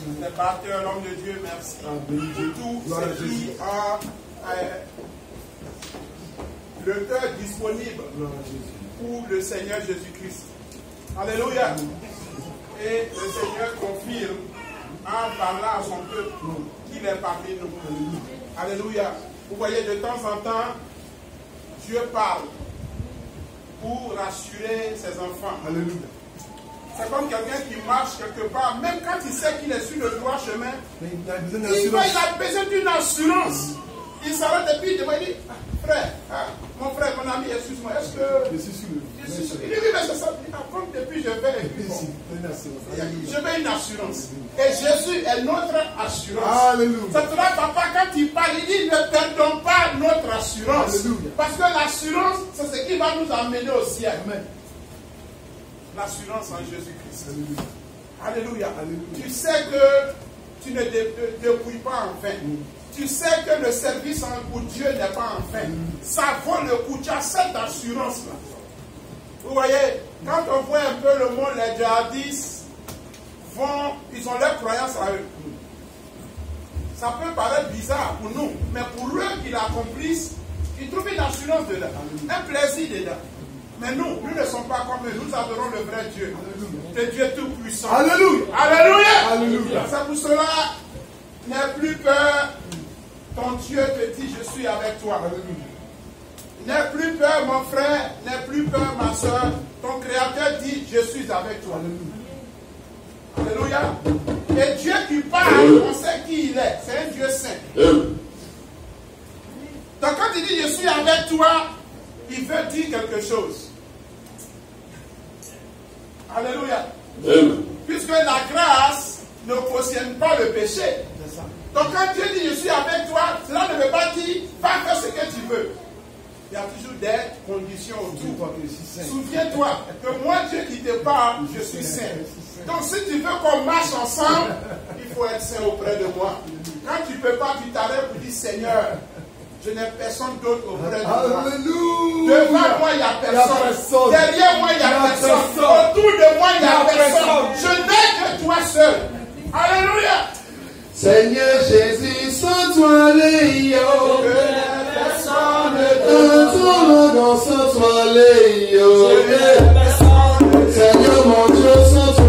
Le pasteur, l'homme de Dieu, merci pour tout ce qui a le cœur disponible pour le Seigneur Jésus-Christ. Alléluia. Et le Seigneur confirme en parlant à son peuple qu'il est parmi nous. Alléluia. Vous voyez, de temps en temps, Dieu parle pour rassurer ses enfants. Alléluia. C'est comme quelqu'un qui marche quelque part, même quand il sait qu'il est sur le droit chemin, il a besoin d'une assurance. Il s'arrête et puis il demande, frère, mon frère, mon ami, excuse-moi, est-ce que... Je suis sûr. Il dit, oui, mais c'est ça. Comme depuis, je vais... Je veux une assurance. Et Jésus est notre assurance. Alléluia. C'est pourquoi papa, quand il parle, il dit, ne perdons pas notre assurance. Alléluia. Parce que l'assurance, c'est ce qui va nous amener au ciel. Amen. L'assurance en Jésus-Christ. Alléluia. Alléluia. Tu sais que tu ne dépouilles pas en vain. Tu sais que le service pour Dieu n'est pas en vain. Ça vaut le coup. Tu as cette assurance-là. Vous voyez, quand on voit un peu le monde, les djihadistes ils ont leur croyance à eux. Ça peut paraître bizarre pour nous, mais pour eux qui l'accomplissent, ils trouvent une assurance dedans, un plaisir dedans. Mais nous ne sommes pas comme eux, nous adorons le vrai Dieu, le Dieu tout-puissant. Alléluia! Alléluia! Alléluia! C'est pour cela, n'aie plus peur, ton Dieu te dit, je suis avec toi. N'aie plus peur, mon frère, n'aie plus peur, ma soeur, ton Créateur dit, je suis avec toi. Alléluia! Et Dieu qui parle, on sait qui il est, c'est un Dieu saint. Donc quand il dit, je suis avec toi, il veut dire quelque chose. Alléluia. Puisque la grâce ne cautionne pas le péché. Donc quand Dieu dit je suis avec toi, cela ne veut pas dire va faire ce que tu veux. Il y a toujours des conditions autour. Souviens-toi que moi, Dieu qui te parle, je suis saint. Donc si tu veux qu'on marche ensemble, il faut être saint auprès de moi. Quand tu ne peux pas, tu t'arrêtes pour dire Seigneur, je n'ai personne d'autre auprès de moi. Devant moi, il n'y a personne. Derrière moi, il n'y a personne. Autour de moi, il n'y a personne. Je n'ai que toi seul. Alléluia. Seigneur Jésus, sans toi, les yo. Tout le monde sans toi, les yo. Seigneur mon Dieu, sans toi.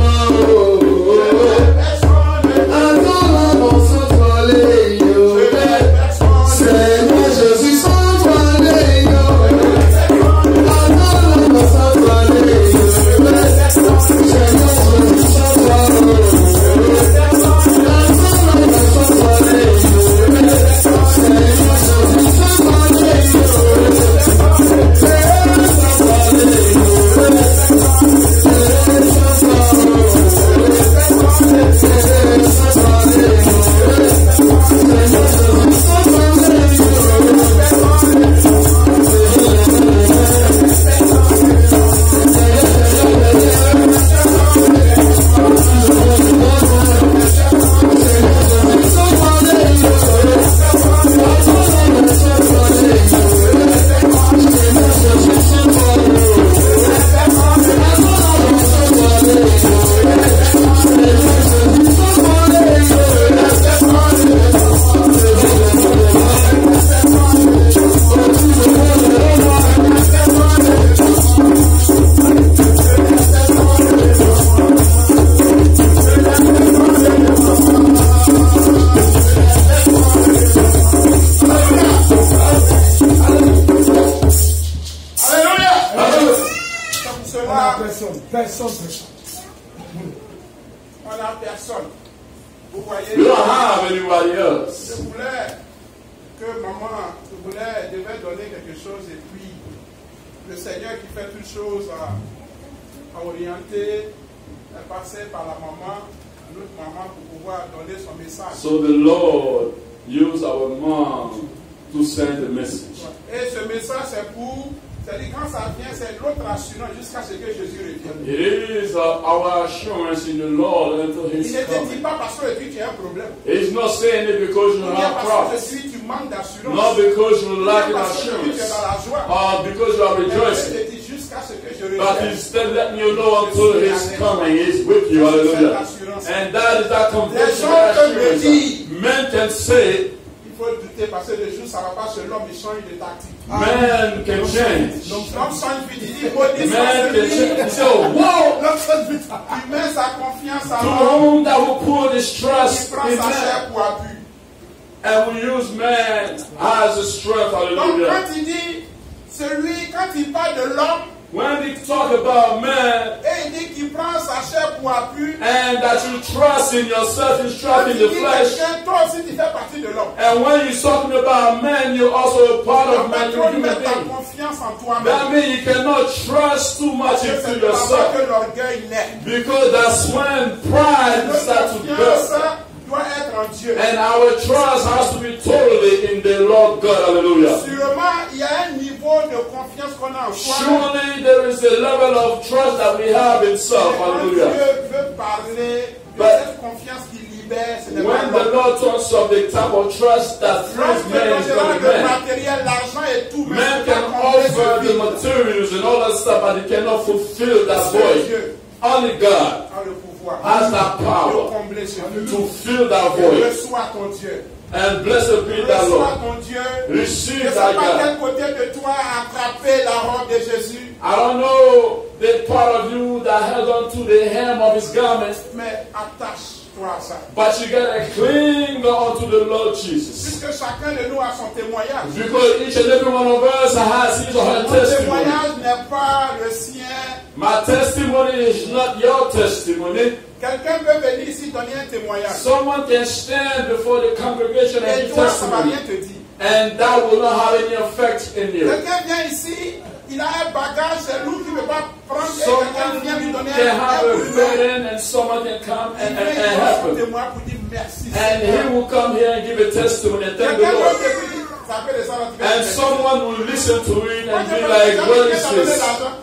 So the Lord used our mom to send the message. Et ce message c'est pour, c'est-à-dire quand ça vient, c'est l'autre assurance jusqu'à ce que Jésus revienne. It is our assurance in the Lord until His coming. Il ne te dit pas parce que tu as un problème. He's not saying it because you have problems. Tu manques d'assurance. Not because you lack assurance. Or because you are rejoicing. But He's still letting you know until His coming is with you. Hallelujah. confiance. And that is that conviction gens and peuvent le assurance. dire. Men can say, Il faut douter parce que le jour ça va pas sur l'homme, il change de tactique. men can change. Donc l'homme change vite, il dit, maudit Men soit can celui change. So, whoa! l'homme change vite. Il met sa confiance à To l'homme, whom that will put his il trust prend in sa man. chair pour appui. And we use man as a strength. Donc Hallelujah. quand il dit, quand il parle de l'homme, When we talk about man, et il dit qu'il prend sa chair pour appui, and that you trust in yourself, you quand trust in il the dit flesh. quelqu'un, toi aussi tu fais partie de l'homme. And when you're talking about man, you're also a part of Donc man, tu you're a dois human mettre ta being. confiance en toi-même. That means you cannot trust too much C'est into là-bas yourself. que l'orgueil naît. Because that's when pride Notre starts to confiance build. doit être en Dieu. And our trust has to be totally in the Lord God. Hallelujah. Sûrement, il y a un niveau de confiance qu'on a en soi. Surely there is a level of trust that we have in self. Quand Hallelujah. Dieu veut parler de But cette confiance qui libère, ce n'est pas when the l'homme. Lord talks of the type of trust that frees Lorsque man, l'on is demande not le man. matériel, l'argent et tout, mais Man c'est can pas combler offer ce the vide. materials and all that stuff, but it cannot fulfill that Seul void. Dieu Only God a le pouvoir has that de power combler ce vide. to fill that void. Reçois ton Dieu. And blessed be that Reçois Lord. ton Dieu. Receive Je ne sais that pas God. quel côté de toi a attrapé la robe de Jésus, I don't know the part of you that held on to the hem of his garment, mais attache-toi à ça. but you gotta cling on to the Lord Jesus. Puisque chacun de nous a son témoignage. Because each and every one of us has his or her Mon testimony. témoignage n'est pas le sien. My testimony is not your testimony. Quelqu'un peut venir ici donner un témoignage. Someone can stand before the congregation and Et give toi, ça ne va testimony, rien te dire. and that will not have any effect in you. Quelqu'un vient ici, il a un bagage, c'est lui qui ne peut pas prendre. Et Someone quelqu'un vient lui donner can have a un burden, and someone can come Il and vient help son him. témoin pour dire merci. And he will come here and give a testimony and thank the Quelqu'un Lord. d'autre qui dit, ça fait des ans, And someone will listen to it Quand and tu be peux like, quelqu'un what qui is vient te donner this? l'argent.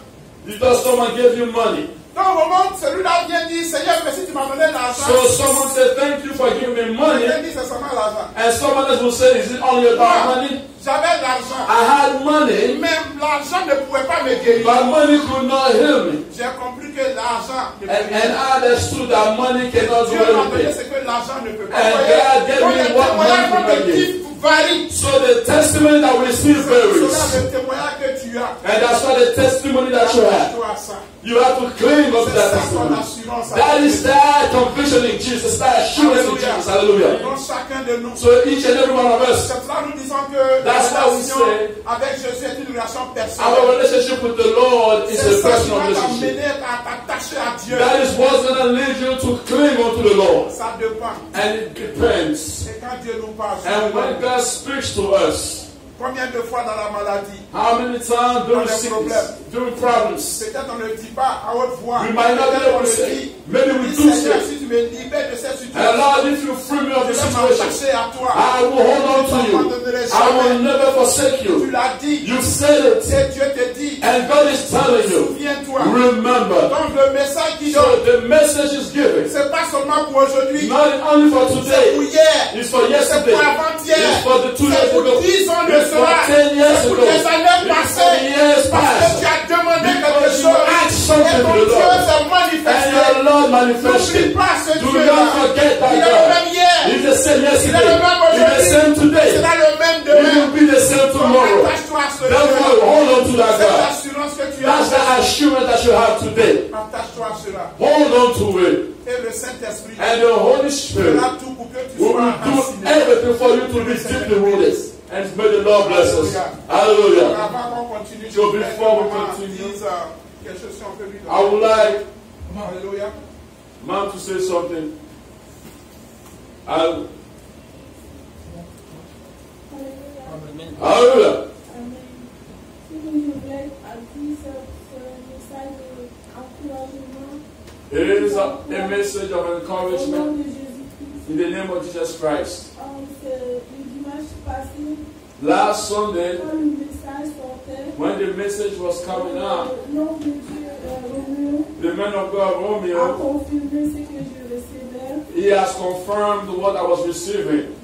Because someone gave you money. Donc au moment où celui-là vient dire, Seigneur, merci, tu m'as donné l'argent. So someone said, thank you for giving me money. Quelqu'un dit, c'est seulement l'argent. And someone else will say, is it only about Moi, money? j'avais l'argent. I had money, Mais l'argent ne pouvait pas me guérir. but money could not heal me. J'ai compris que l'argent ne peut And rien. I understood that money cannot do Dieu m'a donné anything. ce que l'argent ne peut pas. And Voyez, God gave donc me les what témoignages money vont could te give. dire varient. So the testimony that we see C'est varies. le témoignage que tu as. And that's why the testimony that you have, Toi, ça. you have to cling on to C'est that ça ton testimony. assurance. That is that conviction in Jesus, that assurance in Jesus. Hallelujah. Donc chacun de nous. So each and every one of us, C'est là nous disons que la That's why we relation say- avec Jésus est une relation our personnelle. relationship with the Lord is C'est a ça qui personal va relationship. t'amener à t'attacher à Dieu. That is what's going to lead you to cling on to the Lord. Ça dépend. And it depends. Et quand Dieu nous parle, And when God speaks to us, combien de fois dans la maladie, how many times during Dans les sickness, during problems, peut-être on ne le dit pas à haute voix. we might not be Peut-être on able to le say, dit. maybe we Dis, do Seigneur, say, si tu me libères de cette and situation, Lord, if you free me of je this vais situation, m'attacher à toi. I will hold on to you. I will never forsake Tu you. l'as dit. You've said it, Et Dieu te dit. and God is telling you, Souviens-toi. remember. Donc le message qui donne, So the message is given, c'est pas seulement pour aujourd'hui. not only for C'est today, pour hier. it's for C'est yesterday, pour avant-hier. it's for the 2 C'est years pour ago, 10 ans de it's for cela. 10 years C'est pour ago, des années it's for passées. the years Parce que past. tu as demandé quelque Because you chose. asked something Et to ton the Dieu Lord. s'est And manifesté. your Lord N'oublie manifested. pas ce Do Dieu-là. not forget that Il est le God. même hier. He's the same Il est yesterday. le même He's the same aujourd'hui. Il today. sera le même He demain. will be the same Donc tomorrow. attache-toi à ce Therefore, Dieu-là. hold on to that C'est God. l'assurance que tu That's the as. assurance that you have today. Attache-toi à cela. Hold on to it. Et le Saint-Esprit And the Holy Spirit fera tout pour que tu will sois do enraciné. everything for you to be deeply rooted. And may the Lord bless us. Hallelujah. Avant qu'on continue, So je voudrais before we que maman continue, dise, quelque chose si on peut lui donner. I would like Alléluia. Mom to say something. Hallelujah. Hallelujah. It is a message of encouragement in the name of Jesus Christ. Last Sunday, when the message was coming out, the man of God, Romeo, he has confirmed what I was receiving.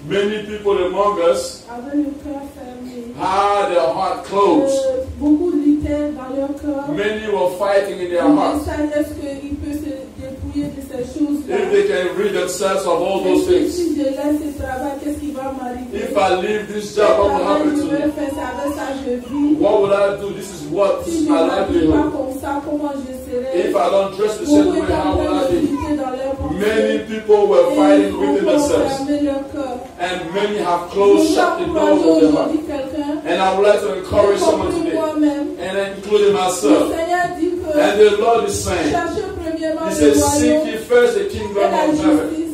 Many people among us had their heart closed. Many were fighting in their heart. If they can rid themselves of all those things. Si je laisse ce travail, qu'est-ce qui va m'arriver? If I leave this job, what will happen to me? What will I do? This is what Si je is ne my m'habille pas livelihood. comme ça, comment je serai? If I don't dress the Beaucoup same way, étaient how en will train I de be? lutter dans leur pensée. Many people were Et fighting ils within ont themselves. fermé leur cœur. And many have Je closed, voulais shut the doors encourager of their heart. aujourd'hui quelqu'un, And I would like to encourage y someone compris today, moi-même. and including Le myself. Seigneur dit que And the Lord is saying, cherchez premièrement He le says, seek royaume ye first the kingdom of heaven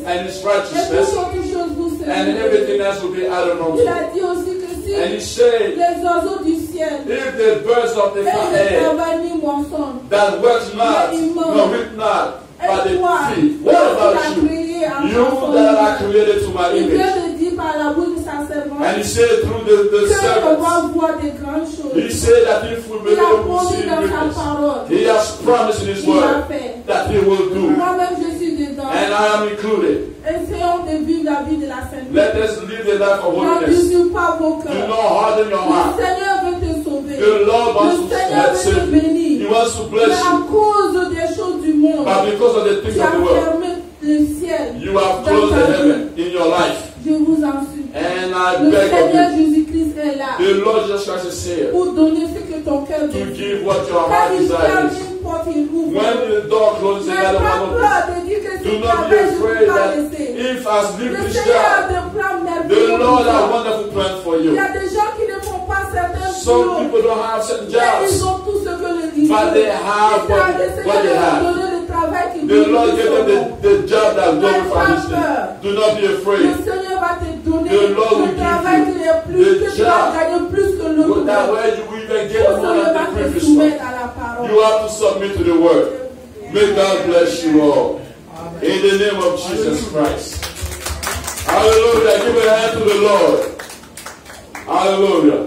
and His et righteousness, toutes autres choses vous and seront. everything else will be added unto Il you. a dit aussi que si And He said, les oiseaux du ciel if the birds of the et ne air travaillent ni moissonnent, that work not, nor reap not, but et they toi, feed, toi what qui about l'as you? créé en You son that are image. created to my Il image. vient de dire par la bouche de sa servante And He said through the que on servants, va voir des grandes choses. He said that if we Il a believe we promis see dans sa greatness, parole. He has promised in His Il a word fait. that He will do. Moi-même, je suis dedans. And I am included. Essayons de vivre la vie de la sainteté. Let us live the life of holiness. N'endurcis pas vos Do cœurs. not harden your Le heart. Seigneur veut te sauver. The Lord wants Le to Seigneur veut te save you. He bénir. wants to Mais bless à you. cause des choses du monde, But because of the things tu of as the world, fermé le ciel. you have closed the heaven in your life. Je vous en supplie. And I Le beg Seigneur of you, Jésus-Christ est là the Lord Jesus Christ is here pour donner ce que ton cœur to désire. give what your Quand heart il ferme desires. une porte, il ouvre. When the door closes, N'aie another pas one opens. peur de dire que Do ce not be travail, je ne afraid peux pas that laisser. if I leave Le this Seigneur a job, des plans the merveilleux pour Lord has toi. wonderful plans for Il you. y a des gens qui ne font pas certains Some boulots, people don't have certain mais ils jobs, ont tout ce que le dit. but they have what they have. Donner le travail qui The Lord gave them the job that glorifies His name. Do not be Le afraid. Seigneur va te donner The Lord will le travail give qui you est plus, the que tu vas job. gagner plus que l'autre. That way you will even Tout get more Seigneur than va the te previous soumettre one. à la parole. You have to submit to the word. May God bless you all. In the name of Jesus Christ. Hallelujah. Give a hand to the Lord. Hallelujah.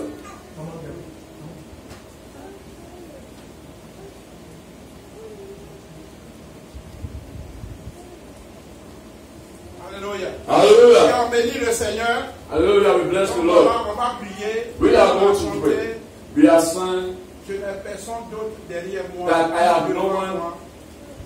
Alléluia. Et Hallelujah. on bénit le Seigneur. Hallelujah. We bless the On Lord. va prier. We are On va going to chanter. pray. We are saying Je n'ai personne d'autre derrière moi. that I have no devant one moi.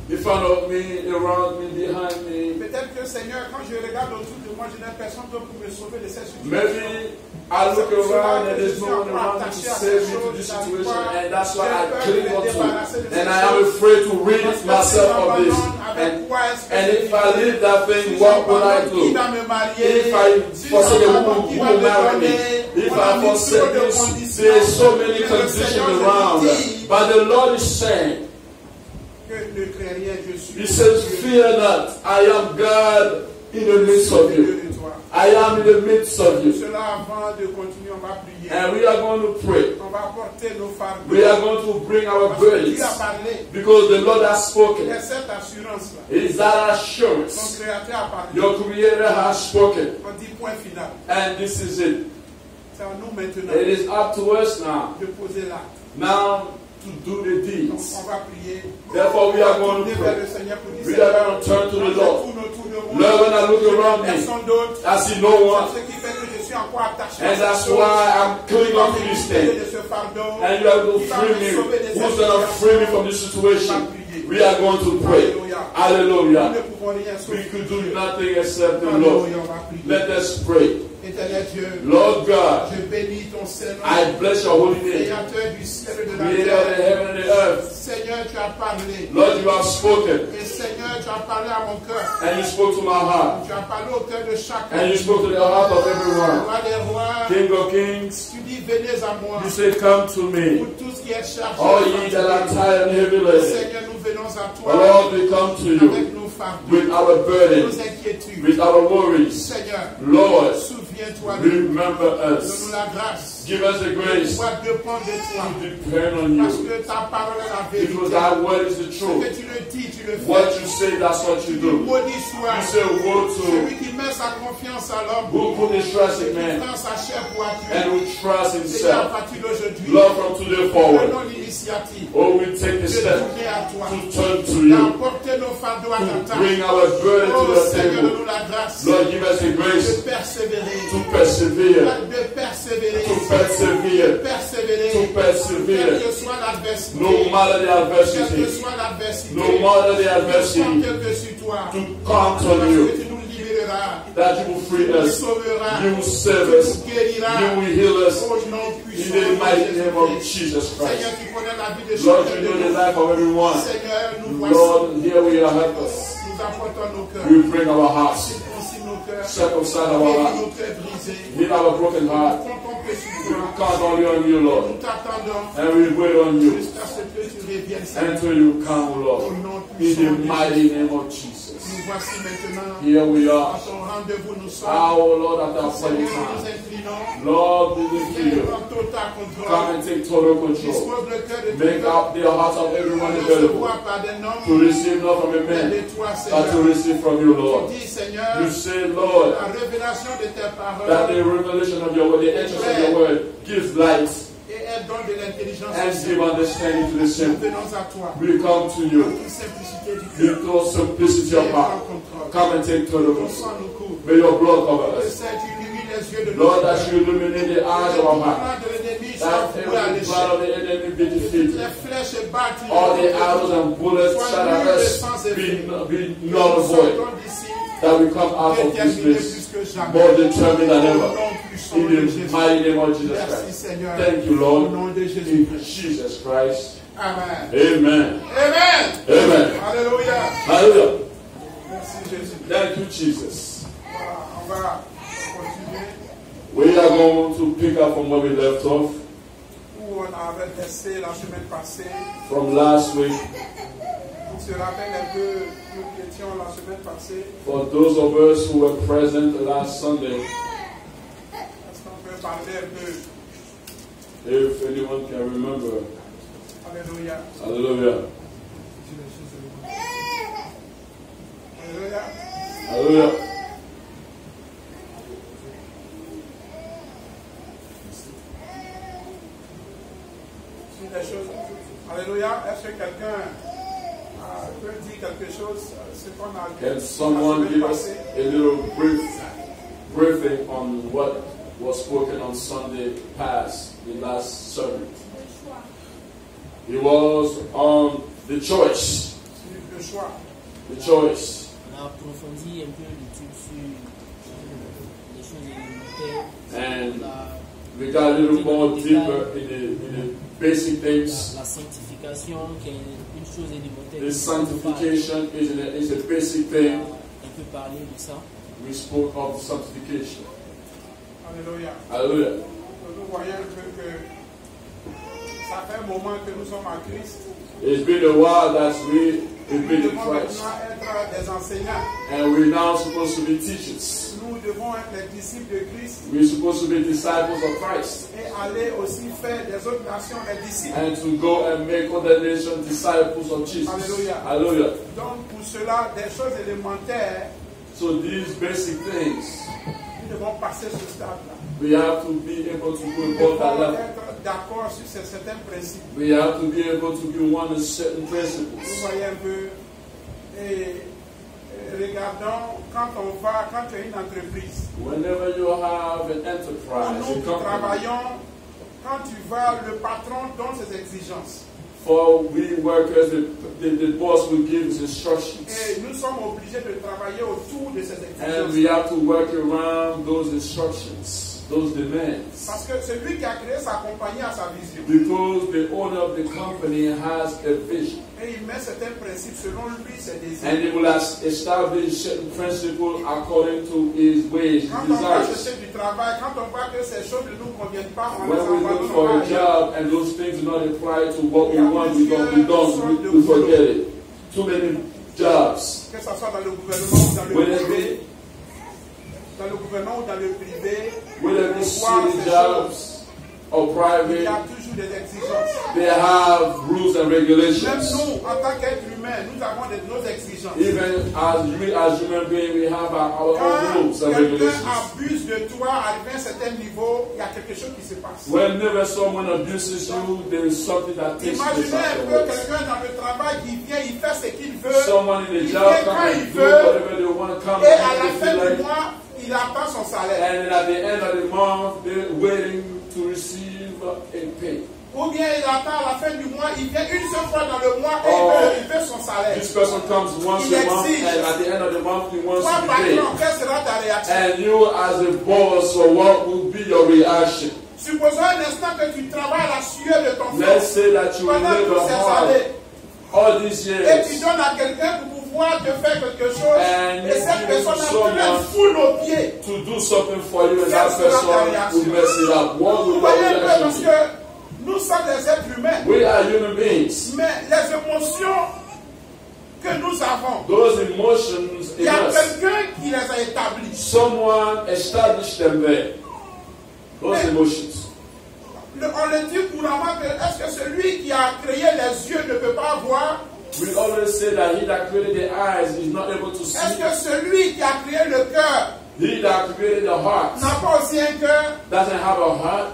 in front of me, around me, behind me. Peut-être que Seigneur, quand je regarde autour de moi, je n'ai personne d'autre pour me sauver de cette situation. Maybe I look around and there's no one around me to save me to this situation, and that's why I cling on to it. And I am afraid to rid myself of this. And if I leave that thing, what will I do? If I forsake a woman who will marry me, if I forsake this, there's so many conditions around. But the Lord is saying, He says, fear not, I am God in the midst of you. I am in the midst of you. And we are going to pray. We are going to bring our burdens. Because the Lord has spoken. It's that assurance. Your Creator has spoken. And this is it. It is up to us now. Now to do the deeds. Therefore we are going to pray. We are going to turn to the Lord. Lord, when I look around me, I see no one. And that's why I'm clinging on to this thing. And you are going to free me. Who's going to free me from this situation? We are going to pray. Hallelujah. We could do nothing except the Lord. Let us pray. Lord God, I bless your holy name. Creator of the heaven and the earth. Lord, you have spoken. And you spoke to my heart. And you spoke to the heart of everyone. King of kings, you say, come to me. All ye that are tired and heavy laden. Lord, we come to you with our burdens, with our worries. Lord, remember us. Give us the grace to depend on you. Because that word is the truth. What you say, that's what you do. You say, woe to who put his trust in man and who trust himself. Lord, from today forward, oh, we take the step to turn to you, to bring our burden to the Seigneur, table. donne-nous la grâce Lord, give us the grace de persévérer, to persevere, de persévérer, to persevere, de persévérer, to persevere. quelle que soit l'adversité, No matter the quelle que adversity, soit l'adversité, no matter the adversity, compte sur toi, to count on parce you, que tu nous libéreras, that you will free tu nous us, sauveras, you will save tu us, nous guériras, you will heal us, au nom in puissant the mighty de name of Jésus-Christ. Jesus Seigneur, Christ. tu connais la vie de Lord, chacun you de know the nous. life of everyone. Seigneur, nous voici, Lord, here we are, help us. nous apportons nos cœurs, We bring our hearts, circoncis nos cœurs, circumcise our guéris hearts, nos cœurs brisés. heal our broken Nous heart. comptons que sur We toi. count only on you, Nous Lord, t'attendons and we wait on you jusqu'à ce que tu reviennes, Seigneur. until you come, Au Lord. nom In puissant the de Jésus. mighty name of Jesus. Nous voici maintenant Here we à are. ton rendez-vous, nous sommes. Our Lord, at our Seigneur, appointed nous nous time. inclinons. Lord, we look to Viens you. prendre total contrôle. Come and take total control. Dispose le cœur de Make tout up the hearts of everyone ne available recevoir par des to noms, receive not from a mais man, de toi, but to Seigneur. receive from you, Tu Lord. dis, Seigneur, You say, Lord, la révélation de tes that paroles the revelation of your word, the entrance of your word, gives light et elle donne de l'intelligence. and au give Seigneur. understanding to the Nous simple. venons à toi. We come to En you toute simplicité du cœur. in all simplicity of Viens prendre heart. contrôle. Come and take total Ton control. sang nous couvre. May your blood cover Que us. Seigneur, tu illumines les yeux de nos Lord, cœurs. that you illuminate the eyes of our heart. Plan de l'ennemi soit That voué à every plan l'échec. of the enemy be Les defeated. flèches battues. All the arrows and bullets shot at us be null and void. That we come out of this place more determined than ever. In the mighty name of Jesus Merci Christ. Seigneur. Thank you, Au Lord. nom de In Jésus-Christ. Jesus Christ. Amen. Amen. Amen. Amen. Alléluia. Hallelujah. Merci Jésus. Thank you, Jesus. Voilà, on va continuer We are going to pick up from where we left off où on avait testé la semaine passée. from last week. On se rappelle un peu où nous étions la semaine passée. For those of us who were present last Sunday, Est-ce qu'on peut parler un peu? if anyone can remember. Alléluia. Hallelujah. Alléluia. Hallelujah. Si des choses. Alléluia. Est-ce que quelqu'un peut dire quelque chose? Ce qu'on a vu Can la someone semaine give us passée? a little briefing on what was spoken on Sunday past, the last sermon? It was on the choice. Sur le choix. The choice. On a approfondi un peu l'étude sur les choses élémentaires. And La, we got a little more deeper in the basic things. la sanctification, qui est une chose élémentaire. The sanctification is a basic thing. On peut parler de ça. We spoke of sanctification. Alléluia. Hallelujah. Nous voyons un peu que ça fait un moment que nous sommes en Christ. It's been a while that we've Nous been in devons Christ. maintenant être des enseignants. And we're now supposed to be teachers. Nous devons être les disciples de Christ We're supposed to be disciples of Christ. et aller aussi faire des autres nations les disciples. And to go and make other nations disciples of Jesus. Hallelujah. Hallelujah. Donc pour cela, des choses élémentaires, So these basic things, nous devons passer ce stade-là. we have to be able to go Nous above that devons level. être d'accord sur certains principes. We have to be able to be one in certain Vous principles. voyez un peu. Et regardons, quand tu as une entreprise, Whenever you have an enterprise, nous a company, travaillons, quand tu vas, le patron donne ses exigences. for we workers, the boss will give us instructions. Et nous sommes obligés de travailler autour de ces And exigences. we have to work around those instructions, those demands. Parce que celui qui a créé sa compagnie a sa vision. Because the owner of the company has a vision. Et il met certains principes selon lui, ses désirs. And he will establish certain principles according to his ways, his Quand on va desires. chercher du travail, quand on voit que ces choses ne nous conviennent pas, on les When we look for abandonne. a job and those things do not apply to what we want, we forget it. Too many jobs. Que ce soit dans le gouvernement ou dans le Whether privé, it dans le gouvernement ou dans le privé, be on voit city ces choses. jobs or Il y private, a toujours des exigences. They have rules and Même regulations. nous, en tant qu'être humain, nous avons nos exigences. Even as human beings, we have our own Quand rules and quelqu'un regulations. abuse de toi, arrivé à un certain niveau, il y a quelque chose qui se passe. Whenever someone abuses you, there is something that takes place Imaginez un peu afterwards. quelqu'un dans le travail qui vient, il fait ce qu'il veut, Someone in the il job vient come quand and il do veut, whatever they want to come et à la and fin feel du like. mois, il attend son salaire. And then at the end of the month, they're waiting to receive a pay. Ou bien il attend à la fin du mois, il vient une seule fois dans le mois et il veut son salaire. This person comes once Il a month, exige. and at the end of the month, he wants Toi, to be paid. patron, quelle sera ta réaction? And you, as a boss, so what would be your reaction? Supposons un instant que tu travailles à la sueur de ton Let's front say that you pendant live toutes ces hard années all these et tu years, donnes à quelqu'un pour pouvoir te faire quelque chose And et you cette give personne a someone un foule aux pieds. to do something for you, and that Quelle sera ta person réaction? will mess it up. What Vous would voyez your un peu parce reaction be? que nous sommes des êtres humains, We are human beings. mais les émotions que nous avons, Those emotions il y in a us, quelqu'un qui les a établies. someone established them there. Those emotions. On le dit couramment que est-ce que celui qui a créé les yeux ne peut pas voir? We always say that he that created the eyes is not able to Est-ce see. que celui qui a créé le cœur He that created the heart n'a pas aussi un cœur? doesn't have a heart.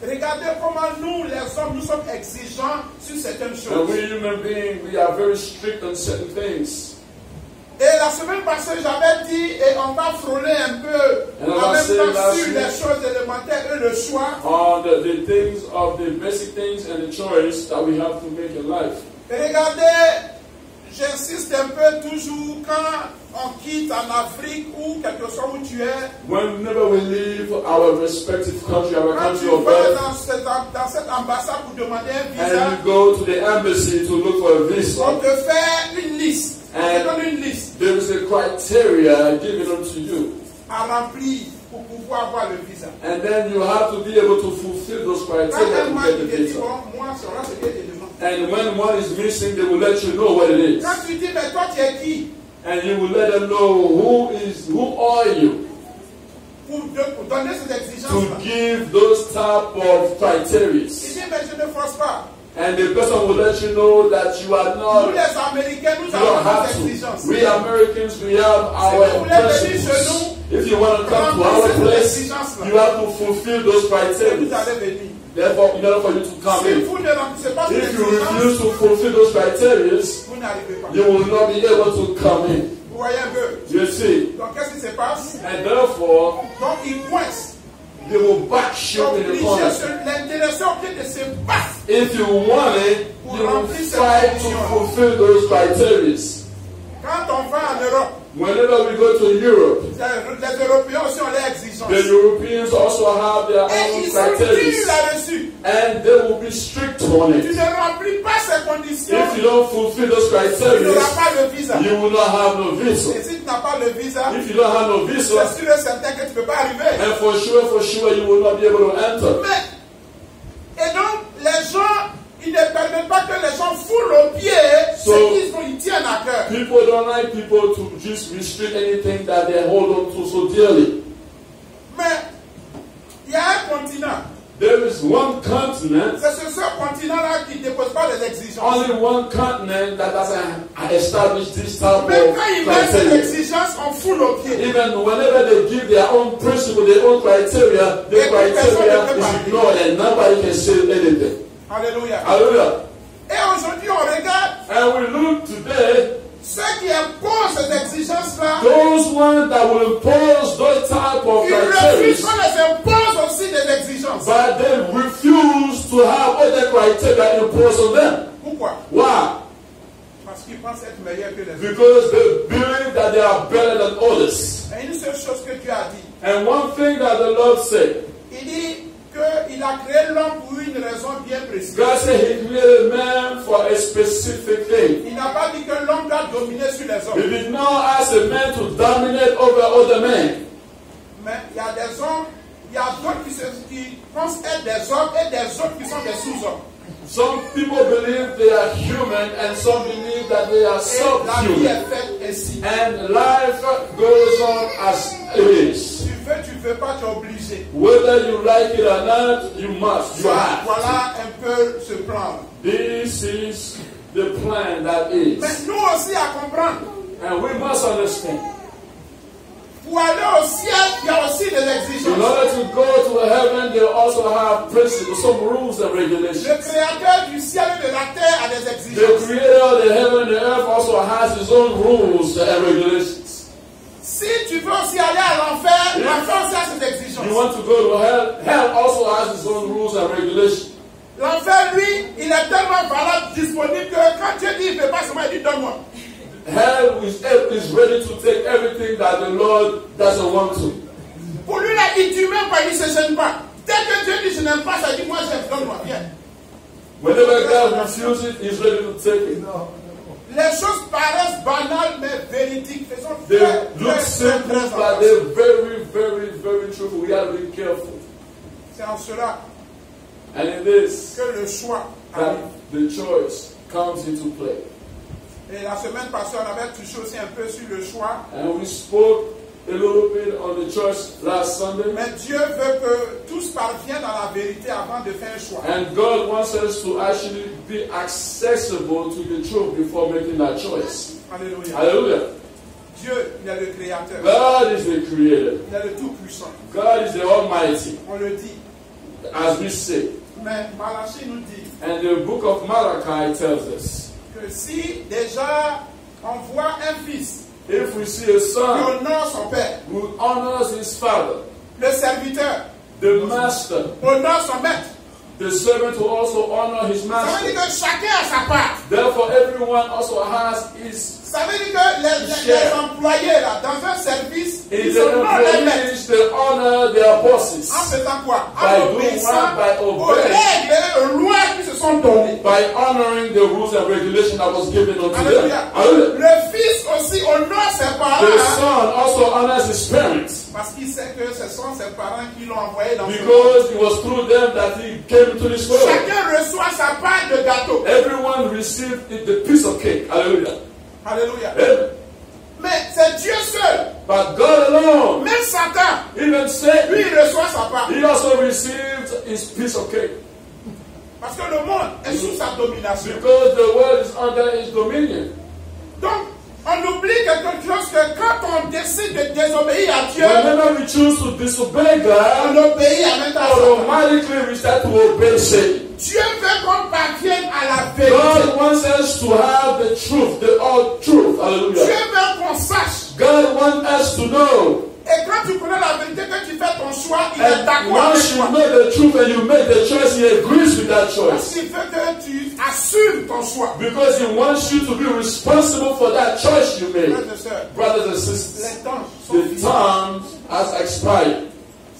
Regardez comment nous, les hommes, nous sommes exigeants sur certaines And choses. we human beings, we are very strict on certain things. Et la semaine passée, j'avais dit, et on va frôler un peu And en I même said temps last sur week- les choses élémentaires et le choix. On the things of the basic things and the choice that we have to make in life. Et regardez, j'insiste un peu toujours quand on quitte en Afrique ou quelque chose où tu es. Whenever we leave our respective country, our Quand country tu of vas birth, dans cette ambassade pour demander un and visa, you go to the embassy to look for a on visa, te fait une liste. On te And- donne une liste there is a criteria given unto you. à remplir pour pouvoir avoir le visa. And then you have to be able to fulfill those Quand un criteria to mois get tu the te dis, visa. bon, moi, c'est ce que je demande. And when one is missing, they will let you know what it is. Quand tu dis, mais toi, tu es qui? And you will let them know who are you Pour donner ces to exigences-là. give those type of Il criteria. dit, mais je ne force pas. And the person will let you know that you are Nous, not, les Américains, nous you avons don't nos have exigences. to. We Americans, we have our vous voulez venir chez principles. nous, If you want to come to our place, you have to fulfill those Et vous criteria. allez venir. Therefore, in order for you to come Si in, vous ne remplissez pas ces if you exigences, refuse to fulfill those criteria, vous n'arrivez pas. you will not be able to come in. Vous voyez un peu. You see? Donc, qu'est-ce qui se passe? And therefore, Donc, ils coincent. they will back you Donc, in the corner. l'intéressé obligé de se battre. If you want it, you will fight to fulfill those criteria. Quand on va en Europe, Whenever we go to Europe, les Européens aussi ont leurs exigences. the Europeans also have their Et own ils sont durs criteria. là-dessus. And they will be strict on Tu it. ne remplis pas ces conditions, If you don't fulfill those tu n'auras criteria, pas le visa. you will not have no visa. Et si tu n'as pas le visa, If you don't have no c'est visa, sûr et certain que tu ne peux pas arriver. and for sure, you will not be able to enter. Mais, et donc, les gens, ils ne permettent pas que les gens foulent aux pieds ce qu'ils tiennent à cœur. People don't like people to just restrict anything that they hold on to so dearly. Mais, il y a un continent. There is one continent, C'est sur ce continent-là qui ne dépose pas les exigences. only one continent that doesn't establish this type Même of quand ils mettent ces criteria. exigences, on foule aux pieds. Even whenever they give their own principle, their own criteria, the criteria is ignored and nobody can say anything. Alléluia. Hallelujah. Et aujourd'hui, on regarde And we look today, ceux qui imposent ces exigences-là. those ones that will impose those type of Ils refusent criteria, qu'on les impose aussi des exigences. but they refuse to have other criteria imposed on them. Pourquoi? Why? Parce qu'ils pensent être meilleurs que les autres. Because they believe that they are better than others. Et une seule chose que Dieu a dit, And one thing that the Lord said, il dit qu'il a créé l'homme pour une raison bien précise. God said He created man for a specific thing. Il n'a pas dit que l'homme doit dominer sur les He hommes. did not ask a man to dominate over other men. Mais il y a des hommes, il y a d'autres qui pensent être des hommes et des autres qui sont des sous-hommes. Some people believe they are human and some believe that they are Et la vie subhuman. est faite ainsi. And life goes on as it is. Tu veux, veux pas, tu es obligé. Whether you like it or not, you must. You have. Voilà un peu ce plan. This is the plan that is. Mais nous aussi à comprendre. And we must understand. Pour aller au ciel, il y a aussi des exigences. In order to go to heaven, they also have principles, some rules and regulations. Le créateur du ciel et de la terre a des The exigences. creator of the heaven and the earth also has his own rules and regulations. Si tu veux aussi aller à l'enfer, l'enfer aussi a ses exigences. You want to go to hell, hell also has its own rules and regulations. L'enfer, lui, il est tellement valable, disponible que quand Dieu dit, il ne fait pas seulement, il dit donne-moi. Hell is ready to take everything that the Lord doesn't want to. Pour lui, là, il ne dit même pas, il ne se gêne pas. Dès que Dieu dit, je n'aime pas ça, il dit, moi j'aime, donne-moi, viens. Whenever God refuses it, he's ready to take it. Les choses paraissent banales, mais véridiques. Elles sont They très, look très, simple, très, très but importantes. they're very, very, very truthful. We have to be careful. C'est en cela And in this, que le choix that arrive. the choice comes into play. Et la semaine passée, on avait touché aussi un peu sur le choix. And we spoke a little bit on the choice last Sunday. Mais Dieu veut que tous parviennent à la vérité avant de faire un choix. And God wants us to actually be accessible to the truth before making that choice. Alléluia. Hallelujah. Dieu, il est le créateur. God is the creator. Il est le tout-puissant. God is the Almighty, On le dit. as we say. Mais Malachie nous dit And the book of Malachi tells us, que si déjà on voit un fils if we see a qui son honore son père, who honors his father, le serviteur the master, honore son maître, the servant will also honor his ça veut master. dire que chacun a sa part. Therefore, everyone also has his. Ça veut dire que les employés là, dans un service, In ils the honorent les maîtres. employees, they honor their bosses En faisant quoi? By En doing obéissant what? By aux obeying. règles et aux lois qui se sont données. by honoring the rules and regulations that was given unto them. Alléluia. Hallelujah. Le fils aussi honore ses The parents son also honors his parents parce qu'il sait que ce sont ses parents qui l'ont envoyé dans ce monde. because it was through them that he came into this world. Chacun reçoit sa part de gâteau. Everyone received the piece of cake. Hallelujah. Alléluia. Amen. Mais c'est Dieu seul. But God alone, Même Satan, even lui, Satan, il reçoit sa part. he also received his piece of cake Parce que le monde est sous sa domination. because the world is under his dominion. Donc, on oublie quelque chose que quand on décide de désobéir à Dieu, Whenever we choose to disobey on God, obéit en même temps à Satan. automatically we start to obey Satan. Dieu veut qu'on parvienne à la vérité. God wants us to have the truth, the all truth. Dieu Hallelujah. veut qu'on sache. God wants us to know. Et quand tu connais la vérité, que tu fais ton choix, il est And d'accord avec once you toi. know the truth and you make the choice, he agrees with that Parce choice. qu'il veut que tu assumes ton choix. Because he wants you to be responsible for that choice you made. Frères et sœurs, Brothers and sisters, les temps sont the finis. time has expired.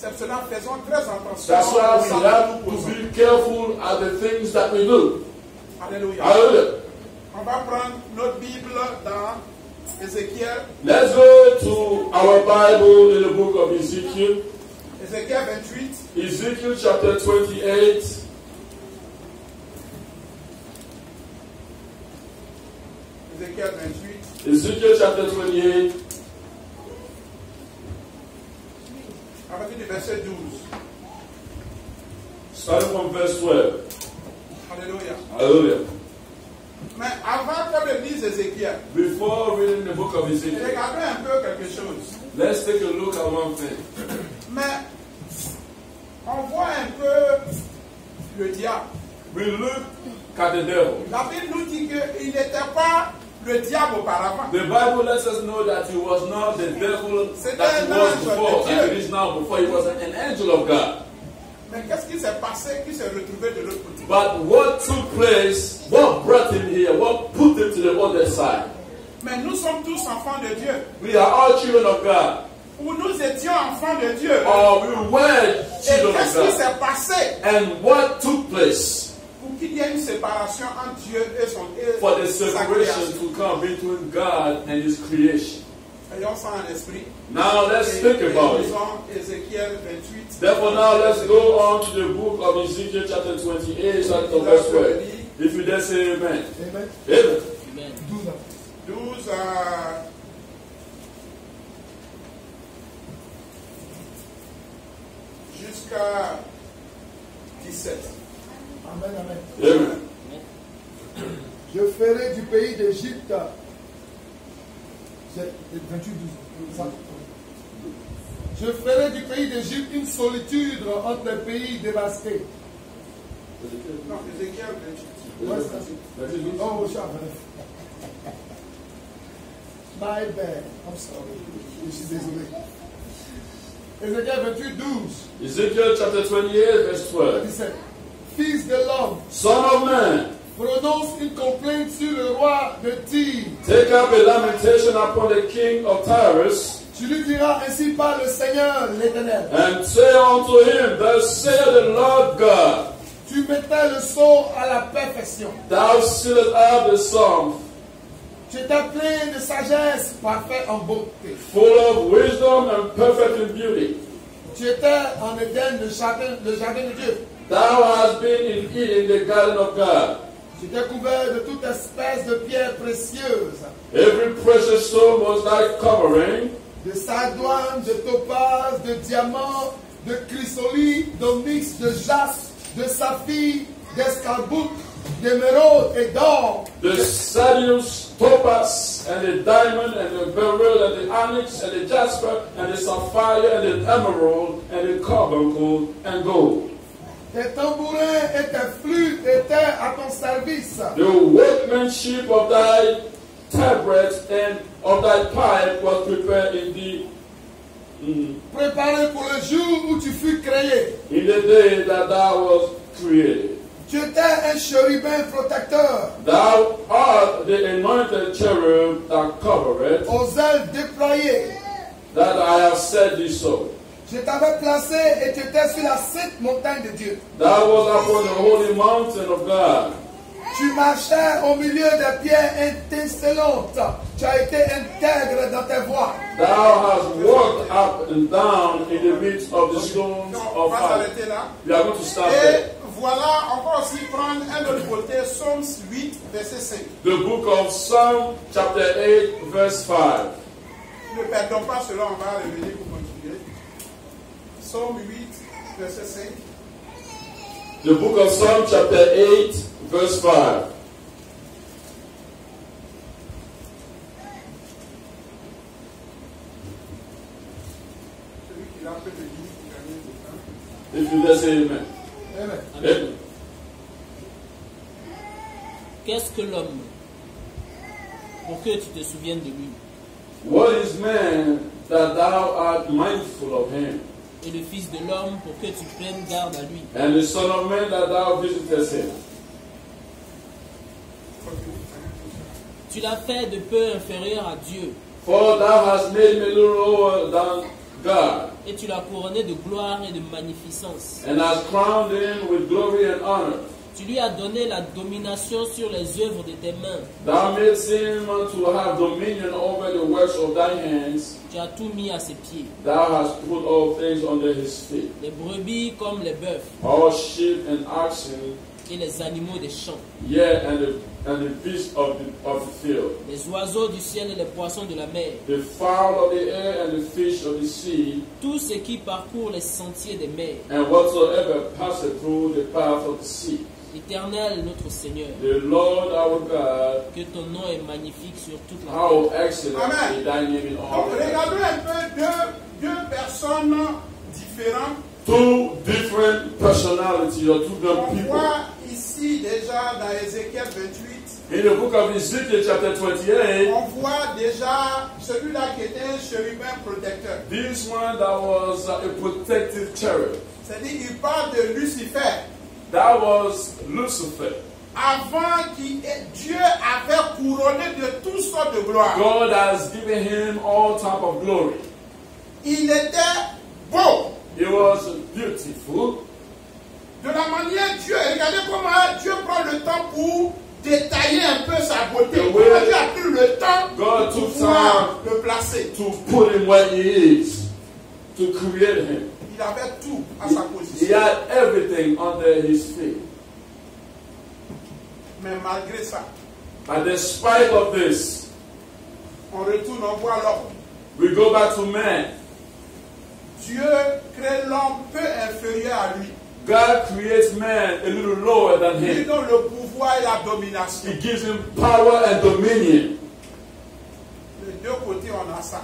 C'est pour cela faisons très attention. That's why aux we actes have que nous to posons. be careful at the things that we do. Alléluia. Hallelujah. On va prendre notre Bible dans Ézéchiel, Let's go to our Bible in the book of Ezekiel. Ézéchiel 28. Ezekiel chapter 28. Ézéchiel 28. Ezekiel chapter 28. À partir du verset 12. Starting from verse 12. Alléluia. Hallelujah. Mais avant qu'on le lise Ézéchiel, Before reading the book of Ezekiel, regardez un peu quelque chose. let's take a look at one thing. Mais on voit un peu le diable. We look at the devil. La Bible nous dit qu'il n'était pas le diable auparavant. The Bible lets us know that he was not the devil that he was before, that he is now before. He was an angel of God. Mais qu'est-ce qui s'est passé qui s'est retrouvé de l'autre côté? But what took place, what brought him here, what put him to the other side? Mais nous sommes tous enfants de Dieu. We are all children of God. Ou nous étions enfants de Dieu. Or we were Et children of qu'est-ce qui God. s'est passé And what took place pour qu'il y ait une séparation entre Dieu et for the sa separation création? to come between God and his creation? Ayons ça en esprit. Now let's Et think about it. lisons Ézéchiel 28. Therefore, now let's go on to the book of Ezekiel, chapter 28, starting from verse 12. If you dare say amen. Amen. Amen. Amen. 12 à jusqu'à 17. Amen, amen. Amen. Je ferai du pays d'Égypte. C'est 28, 12. Je ferai du pays d'Égypte une solitude entre les pays dévastés. Non, Ézéchiel 28. Ouais, c'est ça. Oh, Charles. My bad. I'm sorry. Je suis désolé. Ézéchiel 28, 12. Ezekiel chapter 28, verse 12. 17. Fils de l'homme, Son of man, prononce une complainte sur le roi de Tyr. take up a lamentation upon the king of Tyrus, Tu lui diras ainsi par le Seigneur l'Éternel. and say unto him, Thus saith the Lord God, Tu mettais le sceau à la perfection. Thou sealest up the psalm, Tu étais plein de sagesse, parfait en beauté. full of wisdom and perfect in beauty. Tu étais en Éden, le jardin de Dieu. Thou hast been in Eden, the garden of God. Tu étais couvert de toute espèce de pierres précieuses, Every precious stone was thy covering, de sardoine, de topaz, de diamant, de chrysolite, d'onyx, de jaspe, de saphir, d'escarboucle, d'émeraude et d'or. the sardius, topaz, and the diamond, and the beryl, and the onyx, and the jasper, and the sapphire, and the emerald, and the carbuncle, and gold. Tes tambourins et tes flûtes étaient à ton service. The workmanship of thy tabret and of thy pipe was prepared in Préparés pour le jour où tu fus créé. the day that thou was created. Tu étais un chérubin protecteur, Thou art the anointed cherub that covereth, aux ailes déployées. that I have said thee so. Je t'avais placé et tu étais sur la sainte montagne de Dieu. Thou was upon the holy mountain of God. Tu marchais au milieu des pierres étincelantes. Tu as été intègre dans tes voies. Thou hast walked up and down in the midst of the stones Donc, on of va fire. s'arrêter là. We are going to start Et there. voilà, on va aussi prendre un autre côté, Psaume 8, verset 5. The book of Psalm, chapter 8, verse 5. Ne perdons pas cela, on va revenir pour continuer. Psaume 8, verset 5. The book of Psalm, chapter 8, verse 5. Celui qui l'a fait de dire pour gagner du temps. If you just say amen. Amen. Amen. Qu'est-ce que l'homme pour que tu te souviennes de lui? What is man that thou art mindful of him? Et le Fils de l'homme pour que tu prennes garde à lui? And the Son of Man that thou visitest him? Tu l'as fait de peu inférieur à Dieu, For thou hast made me little lower than God, et tu l'as couronné de gloire et de magnificence. and hast crowned him with glory and honor. Tu lui as donné la domination sur les œuvres de tes mains. Thou madest him to have dominion over the works of thy hands. Tu as tout mis à ses pieds. Thou hast put all things under his feet. Les brebis comme les bœufs, All sheep and oxen, et les animaux des champs, yea, and the beasts of the field, les oiseaux du ciel et les poissons de la mer, the fowl of the air and the fish of the sea, tout ce qui parcourt les sentiers des mers. and whatsoever passeth through the path of the sea. Éternel notre Seigneur, The Lord our God, que ton nom est magnifique sur toute la how terre. excellent Amen. is thy name in all Donc, the earth. regardons un peu deux personnes différentes. Two different personalities or two On different people. voit ici déjà dans Ézéchiel 28, In the book of Ezekiel chapter 28, on voit déjà celui-là qui était un chérubin protecteur. this one that was a protective cherub, C'est-à-dire, il parle de Lucifer. that was Lucifer. Avant Dieu avait couronné de toutes sortes de gloire. God has given him all type of glory. Il était beau. He was beautiful. De la manière Dieu, regardez comment Dieu prend le temps pour détailler un peu sa beauté. The Comment way Dieu a pris le temps God pour took pouvoir le placer. to put him where he is, to create him. Il avait tout à sa He position. had everything under his feet. Mais malgré ça, But despite of this, on retourne, on voit l'homme. we go back to man. Dieu crée l'homme peu inférieur à lui. God creates man a little lower than Il lui him. donne le pouvoir et la domination. He gives him power and dominion. De deux côtés, on a ça.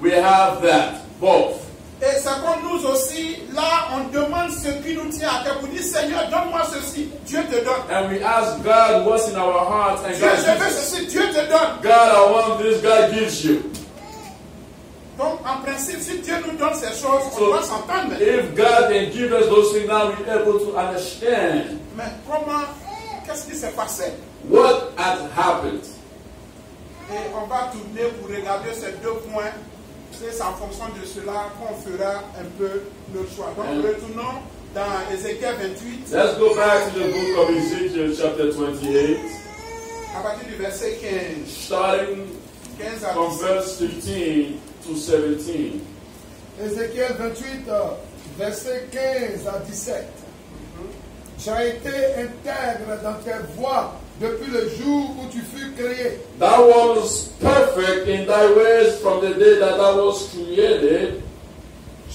We have that, both. Et c'est comme nous aussi, là, on demande ce qui nous tient à cœur. Vous dites, Seigneur, donne-moi ceci. Dieu te donne. And we ask God what's in our hearts, and Dieu, God je veux gives us. ceci. Dieu te donne. God, I want this, God gives you. Donc, en principe, si Dieu nous donne ces choses, on So, doit s'entendre. if God can give us those things, now we're able to understand Mais comment, qu'est-ce qui s'est passé? what has happened. Et on va tourner pour regarder ces deux points. C'est en fonction de cela qu'on fera un peu le choix. Donc, retournons dans Ézéchiel 28, Let's go back to the book of Ezekiel, chapter 28, à partir du verset 15. starting 15 à from 17. verse 15 to 17. Ézéchiel 28, verset 15 à 17. Tu as été intègre dans tes voies depuis le jour où tu fus créé. Thou was perfect in thy ways from the day that thou was created,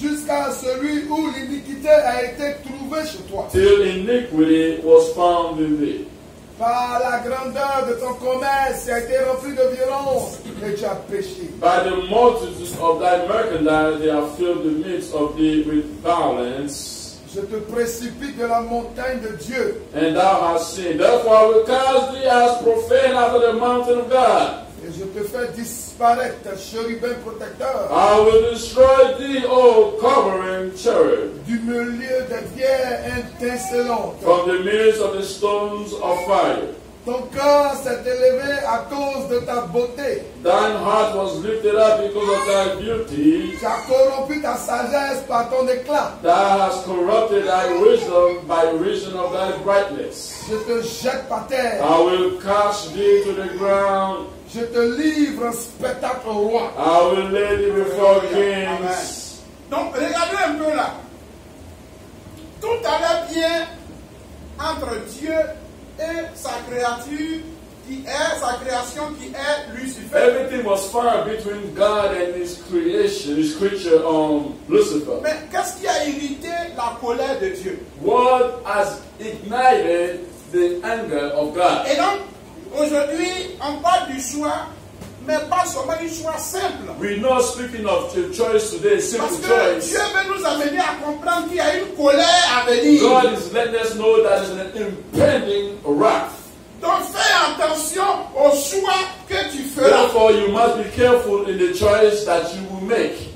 Jusqu'à celui où l'iniquité a été trouvée chez toi. till iniquity was found in thee. Par la grandeur de ton commerce, tu as été rempli de violence et tu as péché. By the multitude of thy merchandise, they have filled the midst of thee with violence. Je te précipite de la montagne de Dieu And thou hast sinned. Therefore I will cast thee as profane out of the mountain of God. et je te fais disparaître, chérubin protecteur, I will destroy thee, O covering cherub, du milieu des pierres étincelantes. from the midst of the stones of fire. Ton corps s'est élevé à cause de ta beauté. Thine heart was lifted up because of thy beauty. Tu as corrompu ta sagesse par ton éclat. Thou hast corrupted thy wisdom by reason of thy brightness. Je te jette par terre. I will cast thee to the ground. Je te livre en spectacle au roi. I will lay thee before Amen. kings. Donc, regardez un peu là. Tout allait bien entre Dieu et sa créature sa création qui est Lucifer. Everything was fine between God and his creation, his creature, Lucifer. Mais qu'est-ce qui a irrité la colère de Dieu? What has ignited the anger of God? Et donc, aujourd'hui, on parle du choix, mais pas seulement du choix simple. We're not speaking of the choice today, simple Parce que choice. Dieu veut nous amener à comprendre qu'il y a une colère à venir. God is letting us know that there's an impending wrath. Donc fais attention au choix que tu feras. Therefore, you must be careful in the choice that you will make.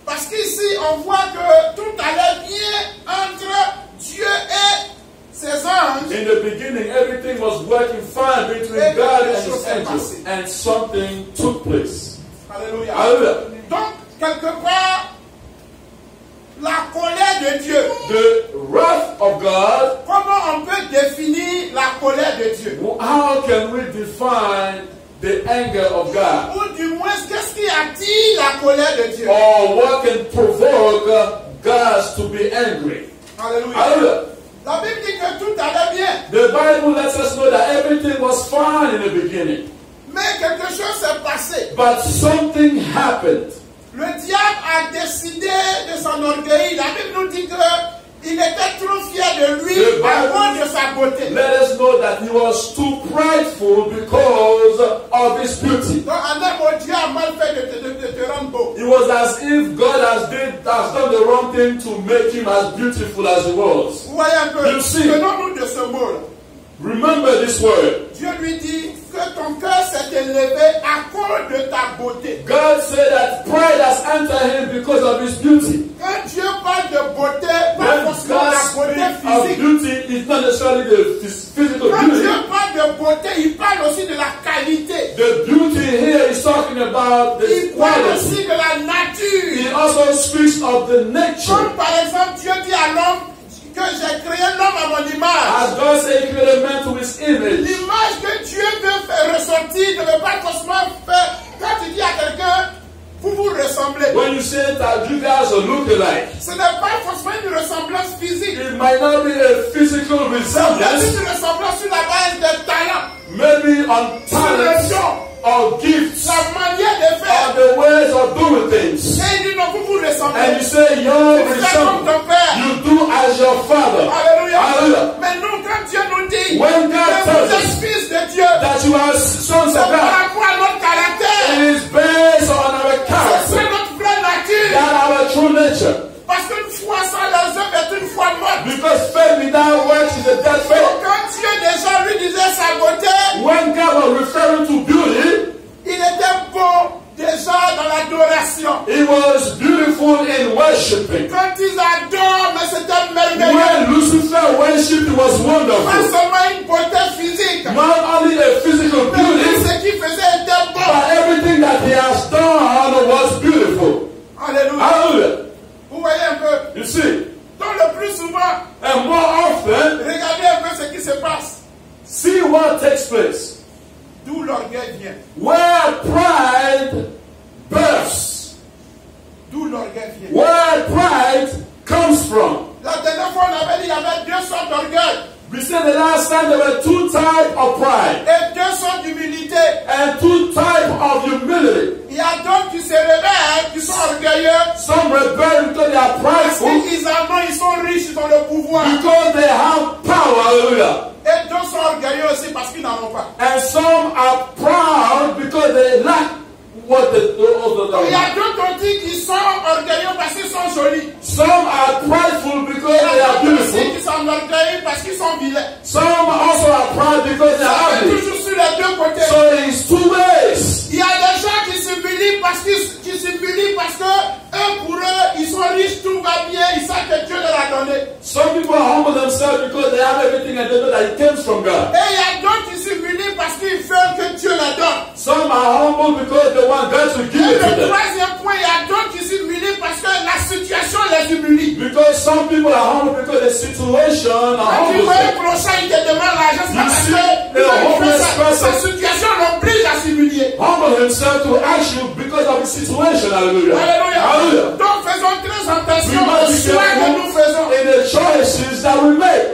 Parce qu'ici, on voit que tout allait bien entre Dieu et ses anges. In the beginning, everything was working fine between God and his angels, and something took place. Alléluia. Hallelujah. Donc, quelque part, la colère de Dieu. The wrath of God. Comment on peut définir la colère de Dieu? How can we define the anger of God? Ou du moins, qu'est-ce qui attire la colère de Dieu? Or what can provoke God to be angry? Alléluia. Hallelujah. La Bible dit que tout allait bien. The Bible lets us know that everything was fine in the beginning. Mais quelque chose s'est passé. But something happened. Le diable a décidé de s'enorgueillir. La Bible nous dit qu'il était trop fier de lui à cause de sa beauté. Let us know that he was too prideful because of his beauty. Donc, en un mot, Dieu a mal fait de te rendre beau. It was as if God has done the wrong thing to make him as beautiful as he was. Vous voyez un peu, You see. tenons-nous de ce mot-là. Remember this word. Dieu lui dit que ton cœur s'est élevé à cause de ta beauté. God said that pride has entered him because of his beauty. Quand Dieu parle de beauté, pas When forcément God la speaks beauté of physique. beauty, it's not necessarily the physical Quand beauty. Dieu parle de beauté, il parle aussi de la qualité. The beauty here is talking about the Il parle quality. aussi de la nature. It also speaks of the nature. Comme par exemple, Dieu dit à l'homme que j'ai créé l'homme à mon image. As God said, he created man to his image. L'image que Dieu veut faire ressortir ne veut pas forcément faire. Quand tu dis à quelqu'un, vous vous ressemblez. When you say that you guys are look-alike, Ce n'est pas forcément une ressemblance physique. it might not be a physical C'est resemblance, une ressemblance sur la base des talents, maybe on sur les talents dons, or gifts la manière de or faire. the ways of doing things. Et il dit non, vous vous ressemblé. And you say, you're Tu fais comme ton père. you do as your father. Alléluia. Hallelujah. Mais nous, quand Dieu nous dit When God que vous tells êtes us fils de Dieu, that you are sons c'est of par God, rapport à notre caractère. it is based on our C'est character, notre vraie nature. not our true nature. Parce qu'une foi sans les œuvres est une foi morte. Because faith without works is a dead Donc faith. quand Dieu déjà lui disait sa beauté, When God was referring to beauty, il était beau déjà dans l'adoration. it was beautiful in worshiping. Quand ils adorent, mais c'était merveilleux. When Lucifer worshipped, it was Pas wonderful. seulement une beauté physique, Not only a physical mais tout beauty, ce qu'il faisait était but bon. everything that he has done was beautiful. Alléluia. Hallelujah. Vous voyez un peu. You see, Donc le plus souvent, and more often, regardez un peu ce qui se passe. see what takes place. D'où l'orgueil vient. Where pride bursts, D'où l'orgueil vient. where pride comes from. La dernière fois, on avait dit qu'il y avait deux sortes d'orgueil We said the last time there were two types of pride et deux sortes d'humilité. and two types of humility. Il y a d'autres qui se réveillent, qui sont orgueilleux, Some rebel because they are parce prideful, qu'ils en ont, ils sont riches, ils ont le pouvoir. because they have power. Hallelujah. Et d'autres sont orgueilleux aussi parce qu'ils n'en ont pas. And some are proud because they lack what the Il y a d'autres aussi qui sont orgueilleux parce qu'ils sont jolis. Some are prideful because Il y they a are d'autres aussi beautiful. qui sont orgueilleux parce qu'ils sont vilains. Some also are proud because they Ça are fait ugly. toujours sur les deux côtés. So it's two ways. Il y a des gens qui s'humilient parce que eux, pour eux, ils sont riches, tout va bien, ils savent que Dieu leur a donné. Some people humble themselves because they have everything and they know that it comes from God. Et il y a d'autres qui s'humilient parce qu'ils veulent que Dieu leur donne. Some are humble because they want God to give Et it to le them. troisième point, il y a d'autres qui s'humilient parce que la situation les humilie. Because some people are humble because the situation Quand are tu vois un humble. prochain, il te demande l'argent, c'est You parce see, que a homeless sa person situation l'oblige à s'humilier. Humble himself to ask you because of the situation. Hallelujah. Alléluia. Hallelujah. Donc faisons très We attention must aux be choix que nous faisons. careful in the choices that we make.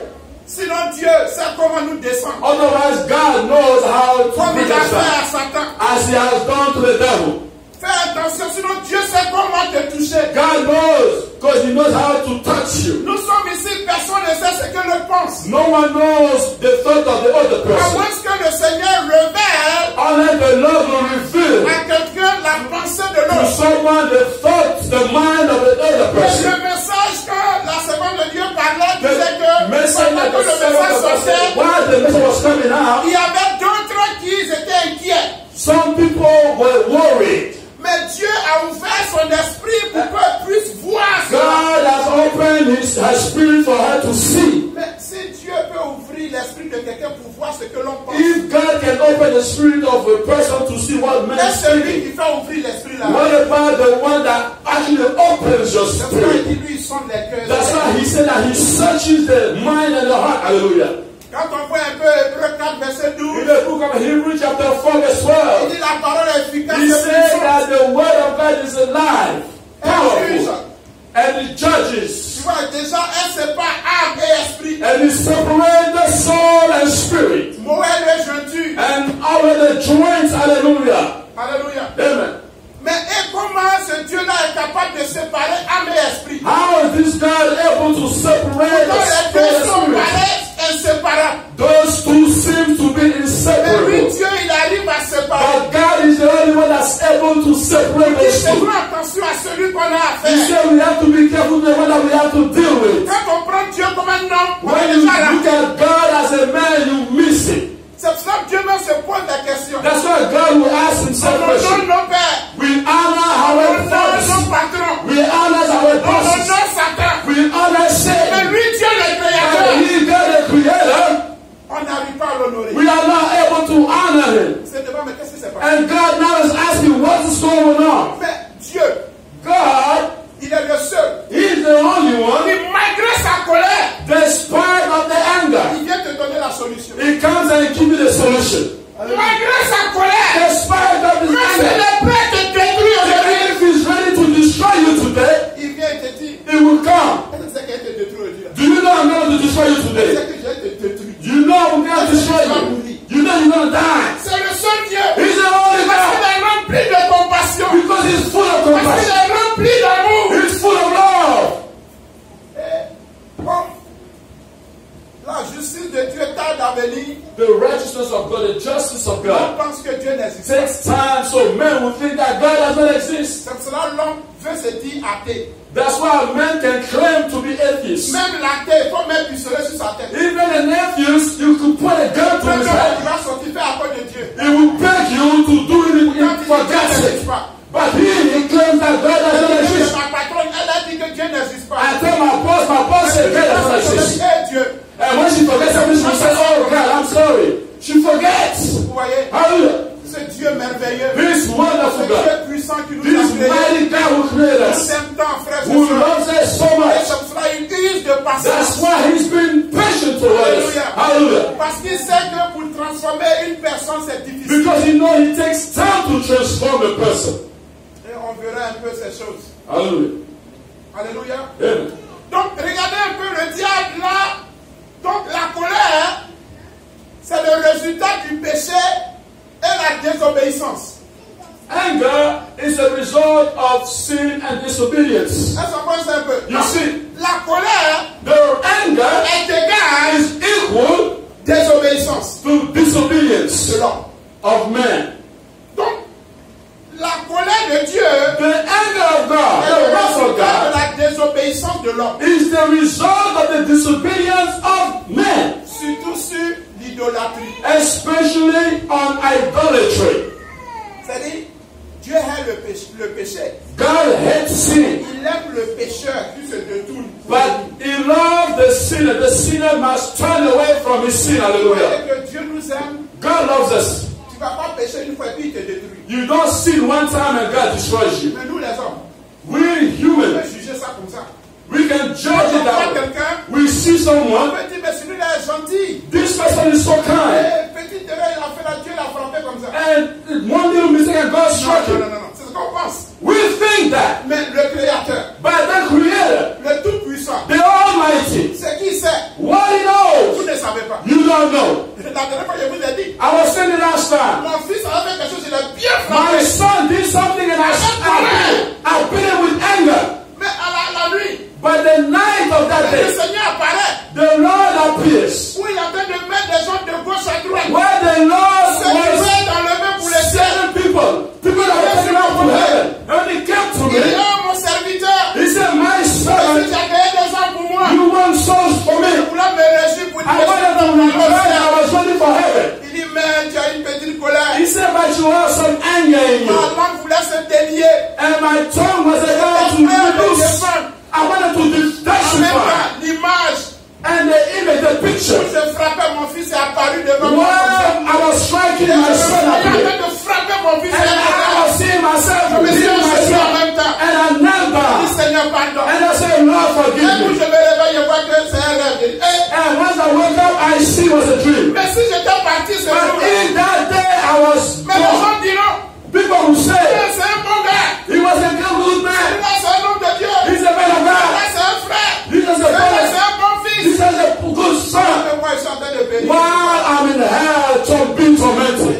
Sinon Dieu sait comment nous descendre. Otherwise, God knows how to Comme bring il a us fait down, à Satan. as He has done to the devil. Fais attention, sinon Dieu sait comment te toucher. God knows because He knows how to touch you. Nous sommes ici, personne ne sait ce que l'autre pense. No one knows the thought of the other À person. moins que le Seigneur révèle Unless the Lord will reveal à quelqu'un la pensée de to l'autre. someone the thoughts, the mind of the other Et person. le message que la servante de Dieu parlait The disait que message pendant that que the le servant message of God said, sortait, while the message was coming out, il y avait d'autres qui étaient inquiets. some people were worried. Mais Dieu a ouvert son esprit pour qu'elle puisse voir cela. God has opened His spirit for her to see. Mais si Dieu peut ouvrir l'esprit de quelqu'un pour voir ce que l'on pense, If God can open the spirit of a person to see what man est is celui thinking, qui fait ouvrir l'esprit là. what about the one that actually opens your C'est pourquoi il spirit? dit lui, il sonde les cœurs. That's why He said that He searches the mind and the heart. Hallelujah. Quand on voit un peu Hébreux 4, verset In 12, the book of Hebrews chapter 4 verse il 12, dit la parole est efficace He et said puissante. that the word of God is alive, Elle juge. powerful, and it Tu judges, vois, déjà, elle sépare âme et esprit. and it separates the soul and spirit, Moël et jointure. and all of the joints. Hallelujah. Alléluia. Amen. Mais et comment ce Dieu-là est capable de séparer âme et esprit? How is this God able to separate Quand the les soul deux and sont spirit? pareils, inséparables. Those two seem to be Mais lui, inseparable. Dieu, il arrive à séparer. But God is the only one that's able to separate Il those two. faisons attention à celui qu'on a He affaire. said we have to be careful with the one that we have to deal with. Quand on prend Dieu comme un homme, on When est you déjà look là. at God as a man, you miss it. C'est pour ça que Dieu même se pose la question. That's why God will ask himself On honore question. nos pères. We honor On our honore fathers. nos patrons. We honor our On bosses. honore Satan. We honor Mais Satan. lui, Dieu le And créateur, he, God the creator, on n'arrive pas à l'honorer. we are not able to honor him. C'est devant, mais qu'est-ce qui s'est passé? And God now is asking what is going on. Mais Dieu l'homme veut se dire athée. That's why a man can claim to be atheist. Même l'athée, il faut mettre pistolet sur sa tête. Even an atheist, you could put a gun to his head. Il va sortir à cause de Dieu. He will beg you to do it for God's sake. But he claims that God does not exist. Ma patronne, elle a dit que Dieu n'existe pas. I tell my boss said God does not exist. And when she forgets something, she says, oh God, I'm sorry. She forgets. Vous voyez? Hallelujah. Ce Dieu merveilleux. This wonderful Ce Dieu God. puissant qui nous This a créés. mighty God who created us. Who loves us so much. That's why he's been patient for us. Hallelujah. Parce qu'il sait que pour transformer une personne, c'est difficile. Because he knows it takes time to transform a person. Et on verra un peu ces choses. Hallelujah. Alléluia. Amen. Donc, regardez un peu le diable là. Donc, la colère, c'est le résultat du péché et la désobéissance. Anger is a result of sin and disobedience. Est-ce qu'on pense un peu? You see, la colère, the anger est égale is equal désobéissance to disobedience de l'homme. Of man. Donc, la colère de Dieu, the anger of God, the wrath of God, de la désobéissance de l'homme, is the result of the disobedience of man. Surtout sur l'idolâtrie. Especially on idolatry. C'est-à-dire, Dieu hait le péché. God hates sin. Il aime le pécheur qui se détourne. But he loves the sinner. The sinner must turn away from his sin. Hallelujah. Que Dieu nous aime. God loves us. Tu ne vas pas pécher une fois et puis il te détruit. You don't sin one time and God destroys you. Mais nous les hommes, we're human. On peut juger ça comme ça. We can judge it that way. We see someone. On peut dire, mais celui-là est gentil. This person is so kind. Petite erreur, il a fait la Dieu, il a frappé comme ça. And one little mistake and God struck him. Non. C'est ce qu'on pense. We think that. Mais le Créateur, but the Creator, le Tout-Puissant, the Almighty, c'est qui sait. What he knows. Vous ne savez pas. You don't know. La dernière fois, je vous ai dit. I was saying it last time. Mon fils a fait quelque chose, il a bien frappé. My son did something and I beat him with anger. Mais à la nuit, but the night of that day, le Seigneur apparaît. The Lord appears. Où il est en train de mettre des gens de gauche à droite. Where the Lord was seven people that were taken up to heaven. And he came to me. Il dit, oh mon serviteur. He said, my servant, you want souls for me. I wanted to realize I was ready for heaven. Il dit, mais tu as une petite colère. He said, but you have some anger in you. Ma langue voulait se délier. And my tongue was about to reduce. I wanted to destacify l'image. And the image, the picture. Quand je frappais mon fils, est apparu devant moi. I was striking my son up here. De frapper mon fils, and I was seeing myself beating myself. And I knelt down. And I said, Lord, forgive me. And once I woke up, I see it was a dream. But in that day, I was gone. People who say, he was a good man. He's a man of God. He's a brother. He's a good son. While I'm in hell, being tormented.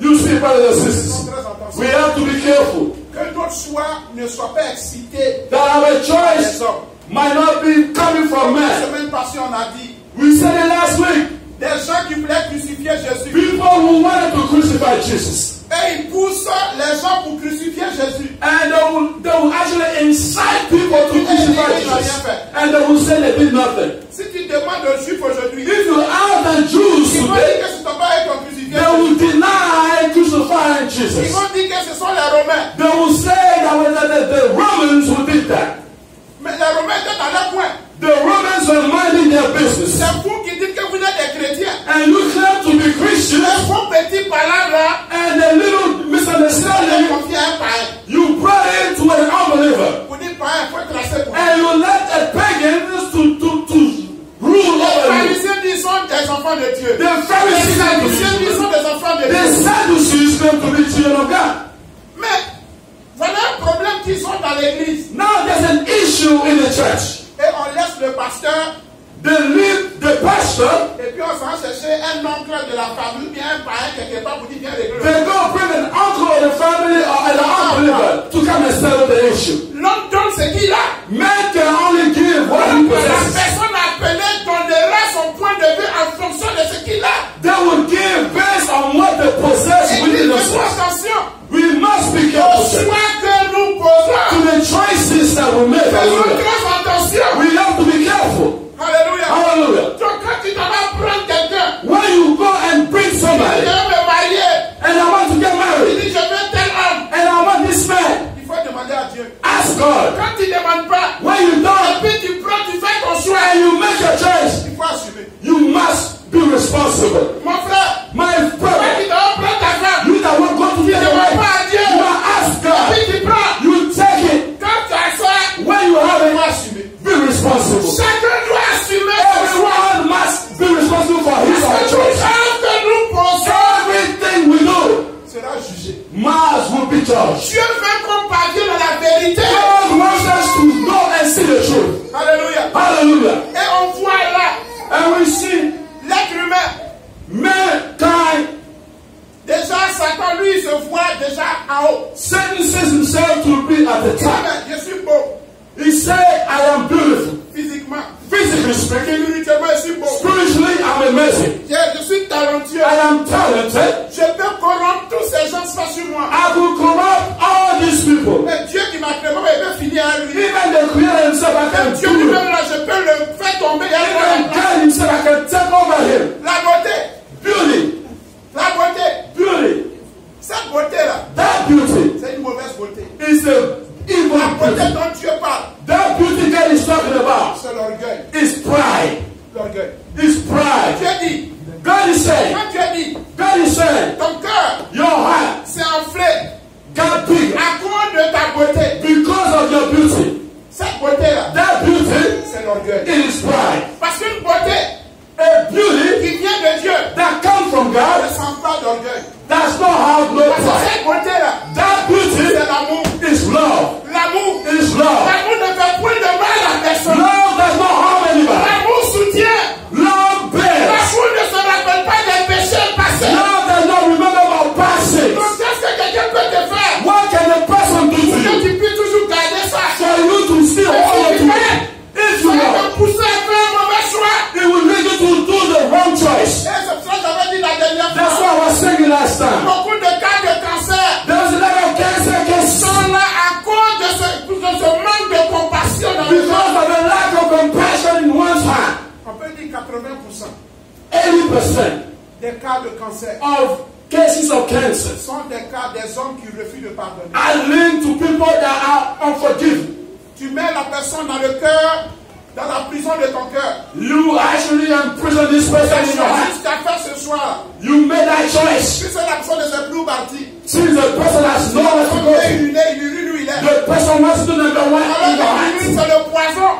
You see, brothers and sisters, we have to be careful. That our choice might not be coming from man. We said it last week. People who wanted to crucify Jesus. Et ils poussent les gens pour crucifier Jésus. And they will actually incite people to crucify Jesus. And they will say they did nothing. Si tu demandes aux Juifs aujourd'hui, if you ask the Jews today, they will deny crucifying Jesus. Ils vont dire que ce sont les Romains. They will say that the Romans who did that. Mais les Romains étaient dans leur coin. The Romans were minding their business. C'est vous qui dites que vous êtes des chrétiens. And you claim to be Christians. Un bon petit palavre. And a little misunderstanding. You brought it to an unbeliever. Vous dites païen, faut tracer pour. And you let a pagan to rule over you. Les pharisiens disent sont des enfants de Dieu. The Pharisees sont des enfants de Dieu. The Sadducees claim to be children of God. Mais voilà un problème qu'ils ont dans l'église. Now there's an issue in the church. Et on laisse le pasteur. They leave the pastor. Et puis on s'en chercher un oncle de la famille, bien un païen quelque part pour dire bien régler. They go bring an uncle of the family or an unbeliever to come and settle the issue. L'homme donne ce qu'il a. Man can only give what he possesses. La personne appelée donnera son point de vue en fonction de ce qu'il a. They will give based on what they possess within themselves. Attention. We must be careful. Au choix que nous posons. To ask God, quand tu ne demandes pas, when you et don't, puis tu prends, tu fais ton choix, and you make your choice, il faut assumer. you must be responsible. Mon frère, My toi brother, qui dois prendre ta femme, you that will go to tu the ne demandes wife, pas à Dieu, you must ask et God. puis tu prends. You take it. Quand tu as ça, When you have il faut it, assumer. be responsible. Chacun doit assumer son choix. Everyone must be responsible for his or her Parce que choice. tout que nous posons Everything we do sera jugé. must will be judged. Dieu veut qu'on parvienne à la vérité. God wants us to know and see the truth. Alléluia. Hallelujah. Et on voit là And we see l'être humain. mankind. Déjà, Satan, lui, il se voit déjà en haut. Satan says himself to be at the top. Je suis beau. He said, I am beautiful. Physiquement. Physically speaking, Spirituellement, je suis beau. spiritually, I'm amazing. Je suis talentueux. I am talented. Je peux corrompre tous ces gens qui sont sur moi. I will corrupt all these people. Mais Dieu qui m'a créé, il peut finir à lui. Even the creator himself, I can Dieu do it. lui-même là, je peux le faire tomber. Even God himself, I can take over him. La beauté. Beauty. La beauté. Beauty. Cette beauté-là, That beauty c'est une mauvaise beauté. is the evil La beauté beauty. dont Dieu parle, That beauty God is talking about c'est l'orgueil. is pride. L'orgueil. Is pride. Dieu dit, God is saying, quand Dieu dit, God is saying, ton cœur your heart s'est enflé got big à cause de ta beauté. because of your beauty. Cette beauté-là, That beauty, c'est l'orgueil. it is pride. Parce qu'une beauté A beauty qui vient de Dieu that comes from ne God sent pas d'orgueil. does not have no Parce que pride. cette beauté-là, That beauty c'est l'amour. is love. L'amour. Is love. L'amour ne fait point de mal à personne. Love does not harm anybody. L'amour soutient. Love bears. L'amour ne se rappelle pas des péchés passés. Love does not remember about past sins. Donc, qu'est-ce que quelqu'un peut te faire? What can a person do to Pour que you? tu puisses toujours garder ça. For you to still hold on to it. If you Ça va want, te pousser à faire un mauvais choix. it will lead you to do the wrong choice. Et c'est pour ça que j'avais dit la dernière That's fois. what I was saying last time. Beaucoup de cas de cancer There's a lot of cancer cases sont là à cause de ce manque de compassion dans le because monde. of a lack of compassion in one's heart. On peut dire 80% 80% des cas de cancer of cases of cancer sont des cas des hommes qui refusent de pardonner. are linked to people that are unforgiving. Tu mets la personne dans le cœur, dans la prison de ton cœur. You actually imprison this Tu as person in your heart. choisi ce qu'à faire ce soir. You made that choice. Puisque la personne ne s'est plus partie. Since the person has nowhere to go to, Il urine où il est. the person wants to number one in your Alors heart. l'urine c'est le poison.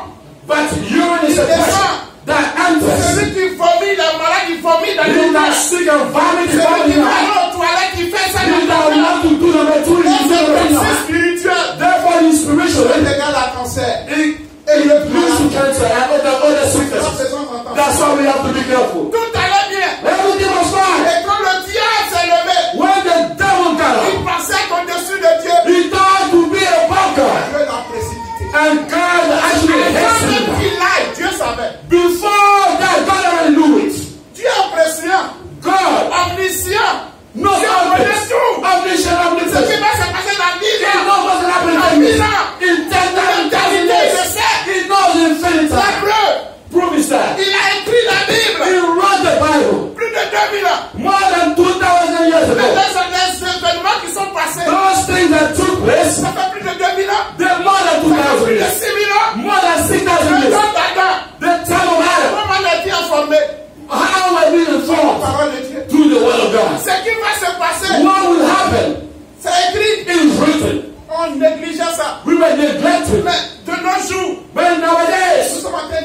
But urine is a person that enters. Celui qui vomit, le malade qui vomit dans You le that cœur. sick and vomit is Celui out in qui your va heart. aux toilettes, qui fait ça dans You le that cœur. want to do number two in Et c'est your comme heart. spirituel. Therefore, you spiritually, Les gars, la cancer. it leads to cancer and other sicknesses. That's why we have to be careful. Tout allait bien. Everything was fine. Et quand le diable s'est levé, When the devil got il up, passait au-dessus de Dieu. he thought to be above God. Dieu l'a précipité. And God actually Avant hates même him. qu'il aille, Dieu savait. Before that, God already knew it. Dieu est omniscient, God, omniscient. no Dieu connaît tout. omniscient, Ce qui omnipotent. va se passer dans 10 He ans. knows what's happening Dans in 10 10 ans. in 10 Dans 10 ans, il le sait. He knows infinity. La preuve, Prove is that. il a écrit la He Bible. wrote the Bible Plus de 2000 ans. more than 2,000 years Mais ago. les événements qui sont passés, Those things that took place, ça fait plus de 2000 ans. they're more than Ça fait 2,000 plus de years. 6000 ans. More than 6,000 Le years. temps d'Adam. The time of Adam. Comment on a été informé? How were we La informed? parole de Dieu. Through the word of God. Ce qui va se passer, What will happen c'est écrit. is written. On négligeait ça. We were neglected. Mais de nos jours, But nous nowadays, sommes en train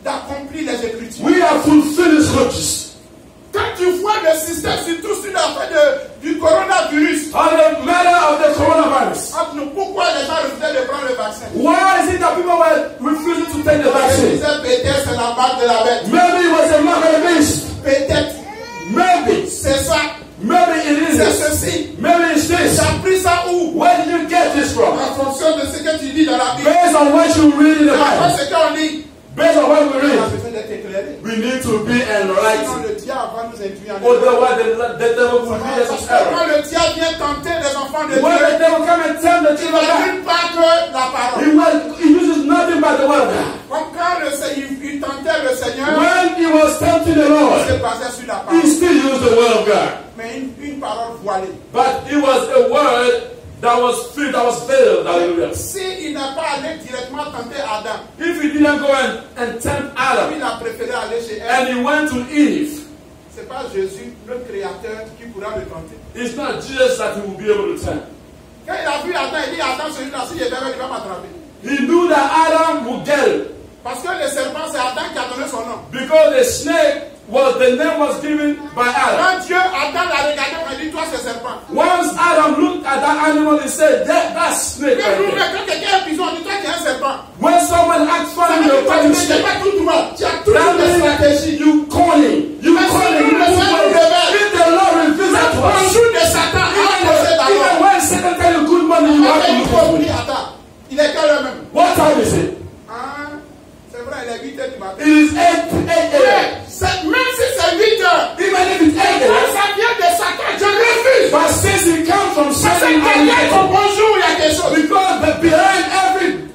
d'accomplir les Écritures. we have fulfilled the scriptures. Quand tu vois le système, surtout sur l'affaire du coronavirus, On the matter of the coronavirus. entre nous, pourquoi les gens refusaient de prendre le vaccin? Why is it that people were refusing to take the Ils vaccine? disaient peut-être c'est la marque de la bête. Maybe it was a mark of the beast. Peut-être Maybe. c'est ça. Maybe it is C'est this. ceci. Maybe it's Tu this. as pris ça où? Where did you get this from? En fonction de ce que tu dis dans la Bible. Based on what you read in the Après Bible. ce qu'on lit, Based on what we on a read. besoin d'être éclairé. We need to be Sinon enlightened. le diable va nous induire en erreur. Otherwise, the devil will lead us Parce in que error. quand le diable vient tenter les enfants de When Dieu, the devil come and tell the il children of ne God, dit pas que la parole. he uses nothing but the word of God. Comme quand il tentait le Seigneur, When he was tempting the il Lord, se basait sur la he parole. still used the word of God. Mais une parole voilée. But it was a word that was filled, that was veiled. Hallelujah. Si il n'a pas allé directement tenter Adam, if he didn't go and tempt Adam, il a préféré aller chez and elle. he went to Eve, C'est pas Jésus, le créateur, qui pourra le tenter. it's not Jesus that he will be able to tempt. Quand il a vu Adam, il dit Adam, celui-là, si il est avec, il va m'attraper. He knew that Adam would get it. Parce que le serpent, c'est Adam qui a donné son nom. Because the snake the name was given by Adam. Quand Dieu, Adam l'a regardé, il a dit, toi c'est serpent. Once Adam looked at that animal, he said, that's snake right there. Quand quelqu'un est bison, on dit, toi tu es un serpent. When someone acts funny, you're calling snake. Pas tout droit. Tu as toute That une stratégie. means you calling. You calling. If the Lord reveals that to us, Bonjour de Satan. even when Satan tell you good morning, you have to look for it. Il est quelle heure même? What time is it? Ah, c'est vrai, il est 8 heures du matin. It is 8 a.m. Même si c'est 8 heures, Even if it's 8 a.m. ça vient de Satan, je refuse. But since it comes from Parce que Satan, derrière ton bonjour, il y a quelque chose. because behind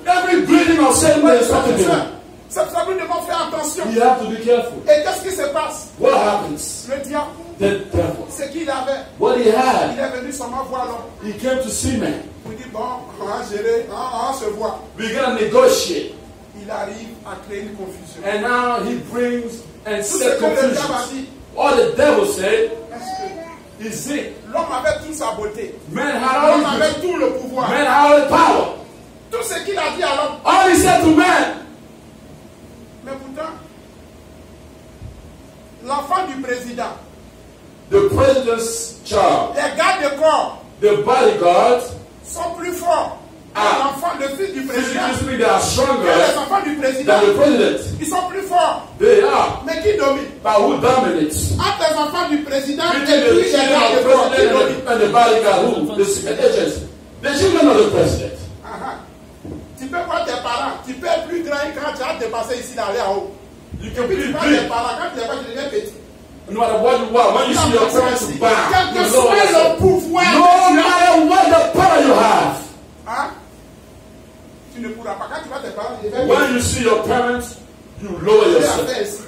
every greeting of Satan, there is something there. Ça nous devons faire attention. You have to be careful. Et qu'est-ce qui se passe? What happens? Le diable, The devil. ce qu'il avait, What he il had, est venu seulement voir l'homme. he came to see man. Il dit, bon, on va gérer, on se voit. We're going to negotiate. Il arrive à créer une confusion. And now he brings and Tout ce set que le diable a confusion. dit, All the devil said est-ce que is it. l'homme avait toute sa beauté. Man had L'homme all avait the, tout le pouvoir. man had all the power. Tout ce qu'il a dit à l'homme. All he said to man, Mais pourtant, l'enfant du président, the president's child, les gardes de corps the bodyguard, sont plus forts que Ah. l'enfant, le fils du président. physically speaking, they are Que stronger les enfants du président, than the president. ils sont plus forts. They are. Mais qui domine? But who dominates? Entre les enfants du président et Between puis the les children gardes of de the corps, qui president domine? and the bodyguard, who? The secret agents. The children of the president. Ah, ah. Tu peux voir tes parents, tu peux être plus grand quand tu as dépassé ici d'aller en haut. You Et can puis be tu vois tes big. parents, quand tu les vois, tu deviens petit. No matter what you want, when you see your parents bow, Quel you que lower soit le yourself. pouvoir, No matter what the power you have, hein, tu ne pourras pas. Quand tu vois tes parents, tu deviens when you see your parents, you lower yourself. petit.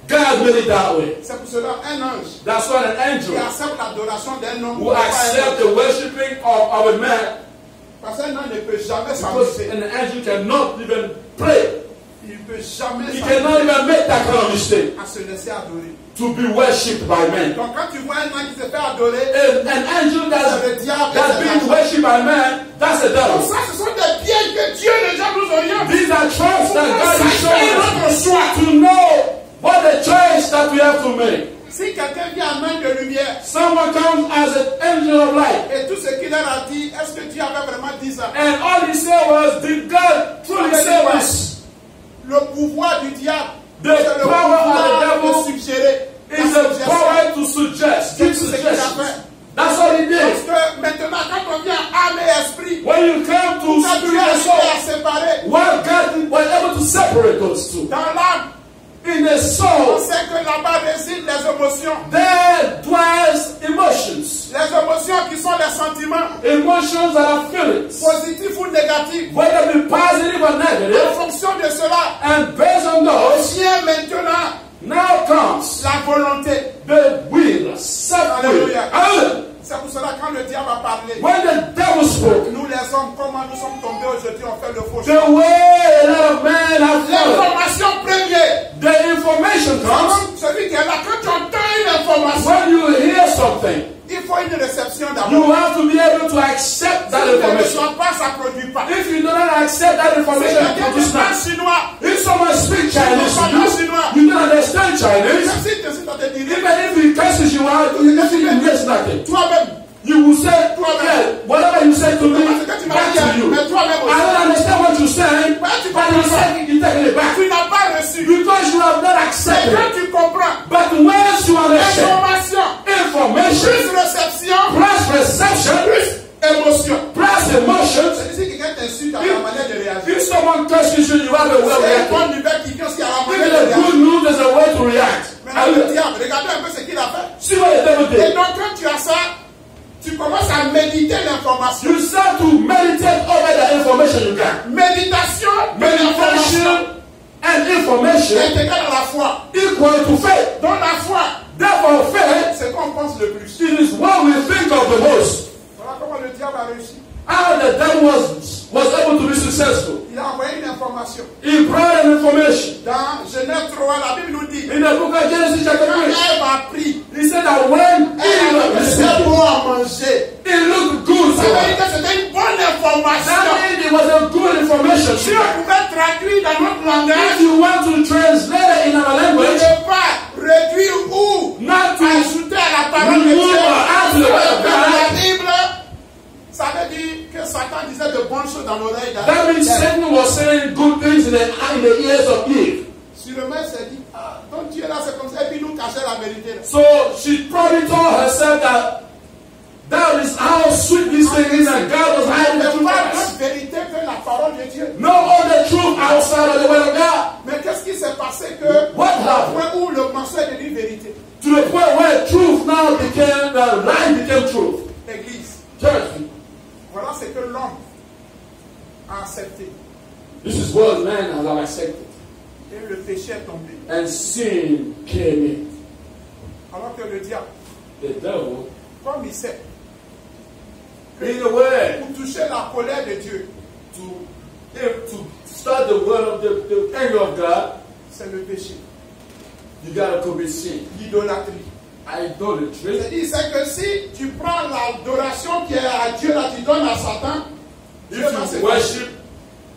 God made it that way. C'est pour cela un ange That's why an qui angel accepte l'adoration d'un homme. will accept the worshiping of a man, Parce qu'un ange ne peut jamais because s'amuser. an angel cannot even pray. Il ne peut jamais He cannot s'amuser even make that kind of mistake à se laisser adorer. to be worshipped by men. Donc quand tu vois un ange qui se fait adorer, An angel c'est le diable. that's being worshipped by man, that's a Tout devil. ça, ce sont des pièges que Dieu déjà nous oriente. These are traps that God is Quel est showing notre us choix? to know what the choice that we have to make. Si quelqu'un vient à main de lumière Someone comes as an angel of light, et tout ce qu'il leur a dit, est-ce que Dieu avait vraiment dit ça? and all he said was, did God truly say this? Le pouvoir du diable, The c'est le power of the pouvoir devil de suggérer. Is the power to suggest, give suggestions. That's what he Parce did. que maintenant, quand on vient âme et esprit, When you come to quand spirit Dieu and a soul, séparé while God was able to separate those two, dans l'âme, in the on soul, sait que là-bas résident les émotions. there dwells emotions. Les émotions qui sont les sentiments, Emotions that are feelings, positifs ou négatifs. whether they be positive or En negative. fonction de cela, And based on those, vient maintenant now comes la volonté. the will, self-will. Hallelujah. Hallelujah. C'est pour cela quand le diable a parlé, When the devil spoke, nous les hommes, comment nous sommes tombés aujourd'hui, on fait le faux the choix. way a lot of men have followed, L'information première, the information comes comme celui qui est là, quand tu entends une information, when you hear something. il faut une réception You d'abord. have to be able to accept that Si tu ne information. reçois pas, ça ne produit pas. If you do not accept that Si information, it quelqu'un produces te parle not. chinois, If someone speaks Chinese to you, chinois, you don't understand Chinese. même si tu es te dire, Even if he curses you out, you means nothing. toi-même, You will say, yeah, whatever you say to me, back to you. mais toi-même I aussi, don't understand what you're saying, but you say you take it back. tu n'as pas reçu. Because you have not Et accepted quand it. tu comprends, But once you understand information, information, plus réception, plus perception, plus émotion. plus emotions, C'est ici que quelqu'un t'insulte à la manière de réagir. if someone curses you, you have a way of C'est une reacting. bonne nouvelle qui vient aussi à la Even manière de a good réagir. news, there's a way to react. Maintenant, le diable, regardez un peu ce qu'il a fait. See what the devil Et did. donc, quand tu as ça, tu commences à méditer l'information. You start to meditate over the information you got. Méditation de l'information Meditation and information est égale à la foi. equal to faith. Dans la foi, Therefore, faith, c'est ce qu'on pense le plus. it is what we think of the most. Voilà comment le diable a réussi. how the devil was able to be successful. Il a envoyé une information. He brought an information. Dans Genèse 3, la Bible nous dit. In the book of Genesis chapter 3. Ève a pris. He said that when c'était bon à manger. It looked good for her. C'était une bonne information. That means it was a good information. Si on pouvait traduire dans notre langage, if you want to translate it in our language, ne pas réduire ou not to ajouter à la parole de Dieu. La Bible, ça veut dire que Satan disait de bonnes choses dans l'oreille. That means Satan was saying good things in the ears of Eve. Sur le maître s'est dit, ah, donc Dieu là c'est comme ça, et puis nous cachait la vérité. Là. So she probably told herself that is how sweet this thing is, and God was hiding the truth. Pas d'autre vérité que la parole de Dieu. No other truth outside of the word of God. Mais qu'est-ce qui s'est passé que What happened? Au point où le mensonge est devenu vérité. To the point where truth now became lie became truth. Église. Church. Voilà ce que l'homme a accepté. This is what man has accepted. Et le péché est tombé. And sin came in. Alors que le diable, The devil, comme il sait, in a way, pour toucher la colère de Dieu, to start the word of the anger of God, c'est le péché. You gotta commit sin. L'idolâtrie. Idolatry. C'est que si tu prends l'adoration qui est à Dieu, là tu donnes à Satan, if you worship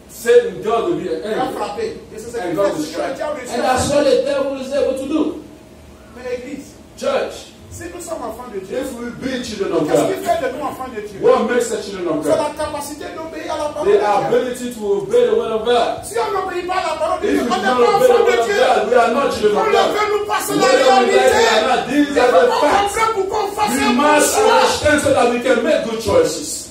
Satan, God will be angry. frapper. Et c'est ce And que God will le strike. diable And that's what the devil is able to do. Mais église, Church, si nous sommes enfants de Dieu, if we be children of qu'est-ce God, qui fait de nous enfants de Dieu? what makes us children of C'est God? la capacité d'obéir à la parole The de Dieu. ability to obey the word of God. Si on n'obéit pas à la parole de If Dieu, we on do n'est not pas obey the enfants word de of Dieu. God, we are not children On of le God. veut nous passer la Whether we like it or réalité. not, these Il are faut the qu'on facts. comprenne pour qu'on fasse We un bon must choix. understand so that we can make good choices.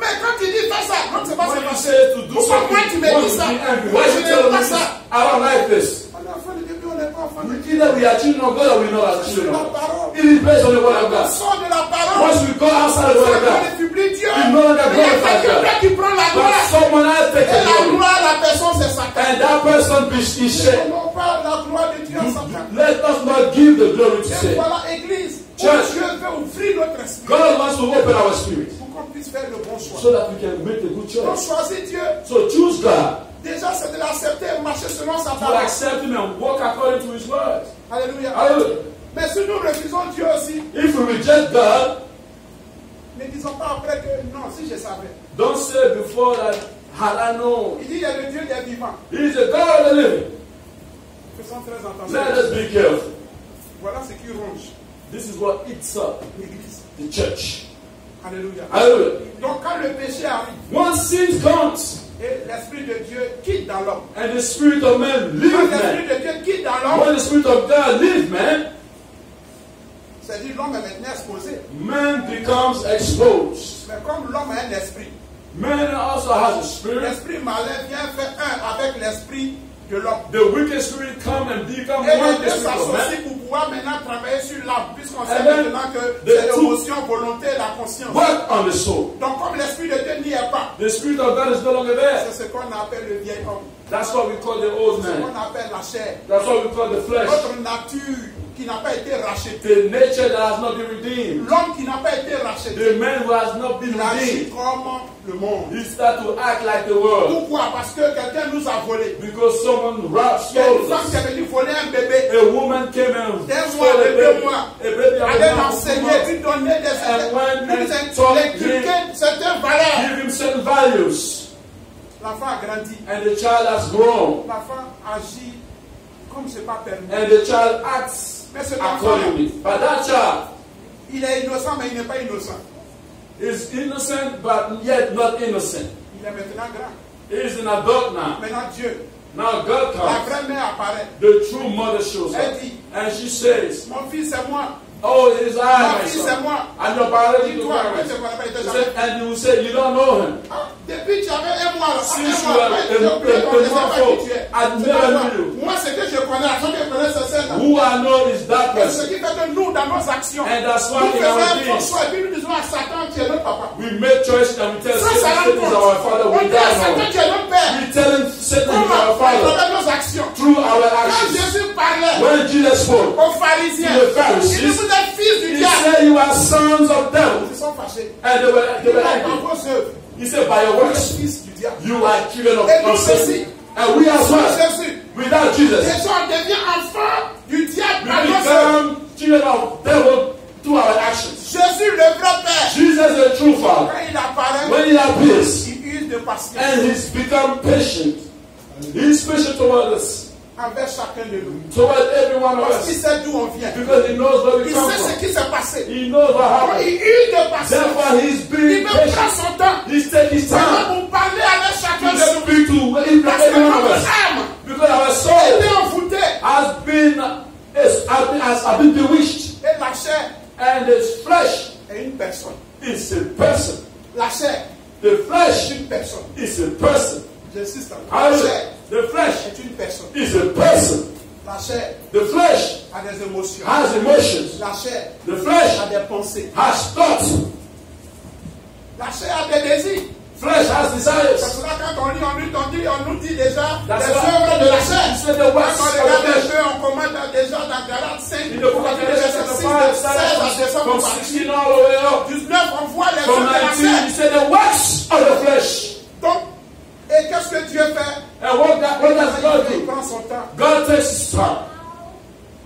Mais quand tu dis fais ça, non, c'est pas When ça. you say to do Pourquoi something, moi tu me why dis ça? Why Je you n'aime tell pas me ça. this? I don't like this. On est enfants de Dieu, on n'est pas enfants de Dieu. Either we are children of God or we are not children La of God. parole. It is based on the word of On God. sort de la parole. Once we go outside the word of On God, ne publie Dieu. we no longer Il y a glorify quelqu'un God. qui prend la But gloire. someone else Et takes the la glory. gloire, la personne, c'est Satan. And that person be shared. Non pas la gloire de Dieu à Satan. Let us not give the glory to Et Satan. voilà, Église, où Church. Dieu veut ouvrir notre esprit God wants to open our spirit pour qu'on puisse faire le bon choix. so that we can make the good Donc choice. choisir Dieu, So choose God. déjà c'est de l'accepter et marcher selon sa To parole. accept Him and walk according to His word. Alléluia. Hallelujah. Mais si nous refusons Dieu aussi, If we reject God, ne disons pas après que non, si je savais. don't say before that, had I known. Il dit il y a le Dieu des vivants. He is the God of the living. Faisons très Let attention. us be careful. Voilà ce qui ronge This is what eats up l'Église. the church. Alléluia. Hallelujah. Donc quand le péché arrive Once sin comes et l'Esprit de Dieu quitte dans l'homme, and the spirit of man quand leaves l'Esprit man, de Dieu quitte dans l'homme, when the spirit of God leaves man, c'est-à-dire l'homme est maintenant exposé. man becomes exposed. Mais comme l'homme a un esprit, Man also has a spirit. l'esprit malin vient faire un avec l'esprit de l'homme. The wicked spirit come and become Et one les with deux the spirit of man. s'associent pour pouvoir maintenant travailler sur l'âme, puisqu'on sait And then maintenant que the c'est two l'émotion, volonté et la conscience. Work on the soul. Donc comme l'esprit de Dieu n'y est pas, The spirit of God is no longer there. c'est ce qu'on appelle le vieil homme, That's what we call the old ce qu'on man. appelle la chair. That's what we call the flesh. Notre nature qui n'a pas été rachetée. The nature that has not been redeemed. L'homme qui n'a pas été racheté, The man who has not been il agit redeemed. comme le monde. He start to act like the world. Pourquoi? Parce que quelqu'un nous a volé. Because someone robbed, Il y a une stole femme qui us. est venue voler un bébé. A woman came and Des stole mois, a de baby. 2 mois. A baby of Allait a month, l'enseigner, lui donner des And when lui and taught inculquer certaines valeurs. Give him certain values. L'enfant a grandi. And the child has grown. L'enfant agit comme c'est pas permis. And the child acts Mais cet enfant, accordingly. But that child il est innocent, mais il n'est pas innocent. is innocent but yet not innocent. Il est maintenant grand. He is an adult now. Maintenant Dieu, Now God la comes. vraie mère apparaît. The true mother shows Elle up. dit, And she says, mon fils c'est moi. oh, it is I, Ma my fille c'est son. moi. And your biological Dis-toi, moi parents. je ne connais pas, il était He jamais. said, and you will say, you don't know him. Ah, depuis tu avais un mois, Since un you mois, are j'ai oublié, on ne sait pas qui tu es. I C'est never pas knew moi. you. Moi, ce que je connais, ce que je connais, c'est celle-là. Who I know is that Et ce person. qui fait que nous, dans nos actions, And that's nous why in faisons our un faux deeds, choix et puis nous disons à Satan, tu es notre papa. we make choices and we tell Ça, ça Satan is our father. on We dit à don't Satan, know. tu es notre père. We tell him Satan is Comment? our À father. travers nos actions. Through our Quand actions. Jésus parlait When Jesus spoke, aux pharisiens, To the Pharisees, il dit, vous êtes fils du he diable. said you are sons of devil. Ils sont fâchés. And they were Par angry. vos œuvres. He said, by your works, fils du diable. you are children of Et nous Satan. aussi, And we as well, Jésus, without Jesus, les gens deviennent enfants du diable we par nos œuvres. become children of devil through our actions. Jésus, le vrai Père, Jesus is the true Father. quand il apparaît, When he appears, il use de patience and he's become patient, he's patient toward us, envers chacun de nous. toward every one of Parce qu'il us, sait d'où on vient. because he knows where we Il come sait ce from. qui s'est passé. He knows what Donc, happened. il use de patience. Therefore, he's Il being veut prendre patient. son temps. He's taking his time Pour parler avec chacun to de nous. speak to Parce que every one of notre us, âme because our est soul envoûtée. has been bewitched, Et la chair and his flesh est une personne. is a person. La chair The est flesh une personne. is a person. J'insiste encore. La chair Hallelujah. The flesh est une personne. is a person. La chair The flesh a des émotions. has emotions. La chair The flesh a des pensées. has thoughts. La chair a des désirs. Flesh has C'est desires. pour ça quand on lit, on nous dit déjà That's les why œuvres de la you chair. say the works Quand on of regarde the un flesh. peu, on commence déjà dans Galates 5, In the book of Galatians chapter 5, starting from 16 all the way up, 19, on voit les from œuvres de la 19, he chair. said the works of the flesh. Donc, et qu'est-ce que Dieu fait? And what does God Il do? prend son temps. God takes his time,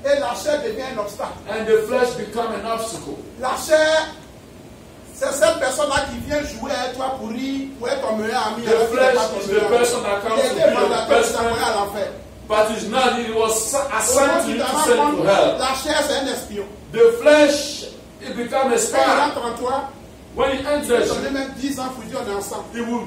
Et la chair devient un obstacle. and the flesh become an obstacle. La chair, c'est cette personne-là qui vient jouer avec toi pour rire, pour être ton meilleur ami. The alors qu'il n'est flesh pas ton is meilleur the ami. person that comes Il to était be your mandateur, best il t'envoie à friend, l'enfer. but it's not. It was assigned to you to send you to hell. La chair, c'est un espion. The flesh, it becomes a Quand il spy. rentre en toi, When he il enters, te donne même 10 ans pour dire on est ensemble. he will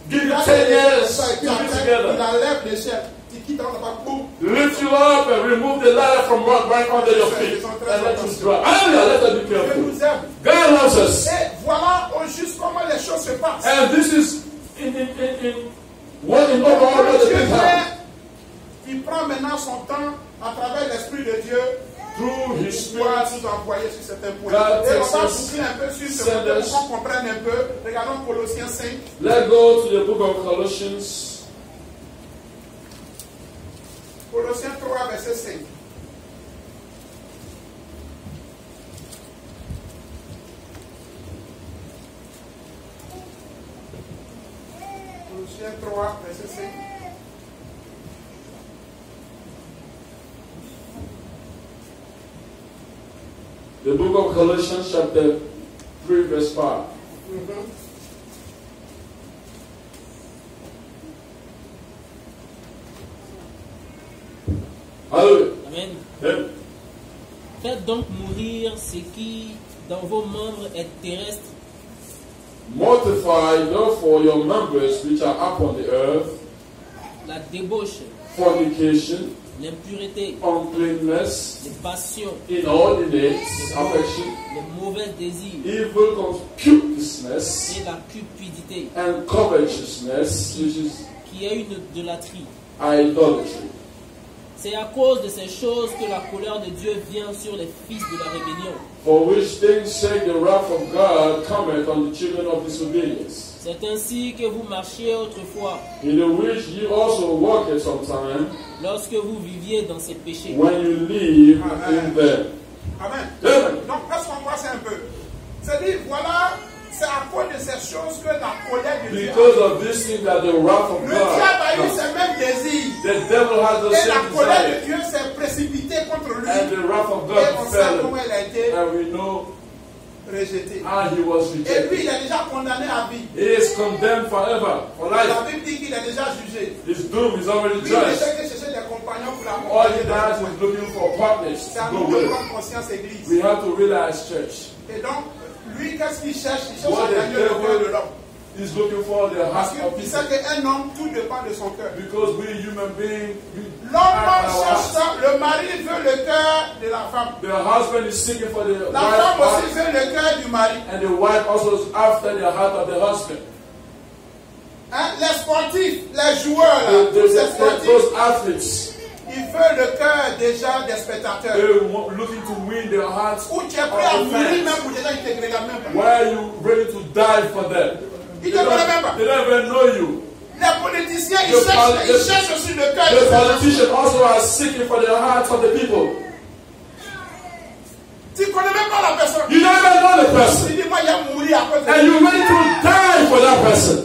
give you Il 10 years ça, et puis to be après, il together. enlève l'échelle. Tu quittes dans la boum. Lift you up and remove the ladder from right under your feet and let you drop. Hallelujah, let us be Dieu careful. nous aime. God loves us. Et voilà au juste comment les choses se passent. And this is in what in overall Quand what the Dieu things vient, happen. il prend maintenant son temps à travers l'Esprit de Dieu Through his pour pouvoir spirit, nous envoyer sur certains points. God Et on takes va us, boucler un peu sur ce send point us. pour qu'on comprenne un peu. Regardons Colossiens 5. let's go to the book of Colossians. Colossiens 3, verset 5. Colossiens 3, verset 5. The book of Colossians chapter 3 verse 5. Hallelujah. Amen. Amen. Faites donc mourir ce qui, dans vos membres, est terrestre, Mortify therefore your members which are upon the earth, la débauche, fornication, l'impureté, uncleanness, les passions, inordinate affection, les mauvais désirs evil concupiscence, et la cupidité, and covetousness, which is qui est une idolâtrie. idolatry. C'est à cause de ces choses que la colère de Dieu vient sur les fils de la rébellion. For which things sake the wrath of God cometh on the children of disobedience, C'est ainsi que vous marchiez autrefois, in the which ye also walked sometime, lorsque vous viviez dans ces péchés. when you live in them. Amen. Amen. Donc, est-ce qu'on voit ça un peu? C'est-à-dire, voilà, c'est à cause de ces choses que la colère de Dieu. Because of this thing that the wrath of Le diable a eu God, ces mêmes désirs. the devil has the Et la same colère desire, de Dieu s'est précipitée contre lui. and the wrath of Et God on sait fell, comment elle a été and we know rejetée. how he was Et lui, rejected. il est déjà condamné à vie. He is condemned forever, for La life. Bible dit qu'il est déjà jugé. His doom is already Lui, il ne judged. fait que chercher des compagnons pour All he l'accompagner. does is looking for partners C'est à to nous go de with. prendre conscience, Église. We have to realize, church, Et donc, lui, qu'est-ce qu'il cherche? Il cherche what à the gagner le cœur de devil l'homme. is looking for the Parce heart of qu'il people. sait qu'un homme, tout dépend de son cœur. Because we human beings, we L'homme have our cherche hearts. ça, le mari veut le cœur de la femme. The husband is seeking for the La wife's femme aussi heart, veut le cœur du mari. and the wife also is after the heart of the husband. Hein? Les sportifs, les joueurs, là, tous ces sportifs, Those athletes, ils veulent le cœur déjà des spectateurs. they're looking to win their hearts Ou tu es of prêt à the mourir fans. même pour des gens qui ne te regardent même pas. Why are you ready to die for them? Ils ne te connaissent même pas. They don't even know you. Les politiciens, ils The cherchent aussi le cœur The des gens. politicians also are seeking for the hearts of the people. Tu ne connais même pas la personne. You don't even know the person. Tu dis, moi, il a mouru à cause de And you're ready to die for that person.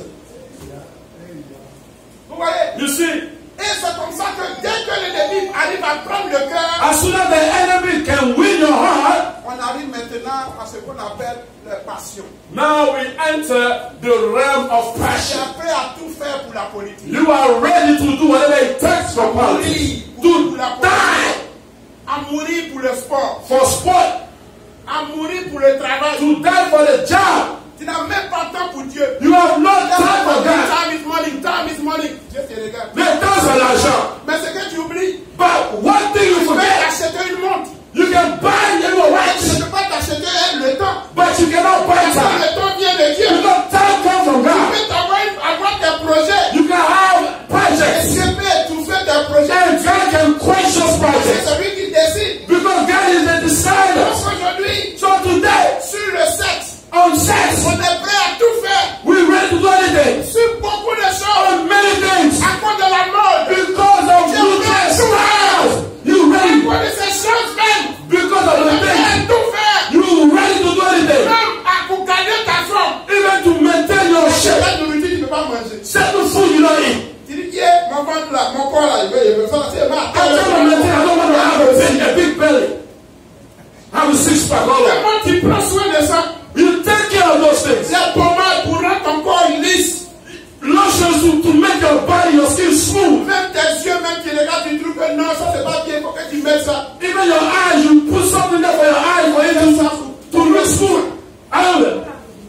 Vous voyez? You see? Et c'est comme ça que dès que l'ennemi arrive à prendre le cœur, As soon as the enemy can win your heart, on arrive maintenant à ce qu'on appelle la passion. now we enter the realm of Tu es passion. prêt à tout faire pour la politique. You are ready to do whatever it takes for politics. To die À mourir pour le sport. for sport. À mourir pour le travail. To die for the job. Tu n'as même pas le temps pour Dieu. You have no time for God. Time is money. Time is money. Dieu te regarde. Le temps c'est l'argent. Mais ce que tu oublies, But one thing you tu peux forget, acheter une montre. you can buy your Tu ne watch, peux pas t'acheter le temps. but you cannot buy Parce que time. le temps vient de Dieu. Because time comes from Tu God. peux avoir des projets. You can have Et projects, Dieu peut étouffer tes projets. and God can quench those C'est projects. celui qui décide. Because God is the decider. Donc aujourd'hui, So today, sur le sexe, on sex, on est prêt à tout faire. we're ready to do anything. Sur beaucoup de choses. On many things. À cause de la mode. Because of new styles. You À ready? cause de ces choses même. Because of On the est prêt à things. tout faire. You ready to do anything. Même pour garder ta forme. Even to maintain your C'est shape. la nourriture, tu ne peux pas manger. Certain food you don't eat. Tu dis, yeah, mon ventre là, mon corps là, il veut ça. C'est ma I'm trying to maintain. I don't want to have a big belly. Have a six pack all over. Comment tu prends soin de ça? You take care of those things. C'est pommade pour rendre ton corps lisse. Lotions to make your body, your skin smooth. Même tes yeux, même tu regardes, tu trouves que non, ça c'est pas bien, il faut que tu mettes ça. Even your eyes, you put something there for your eyes for it to look smooth. I don't know.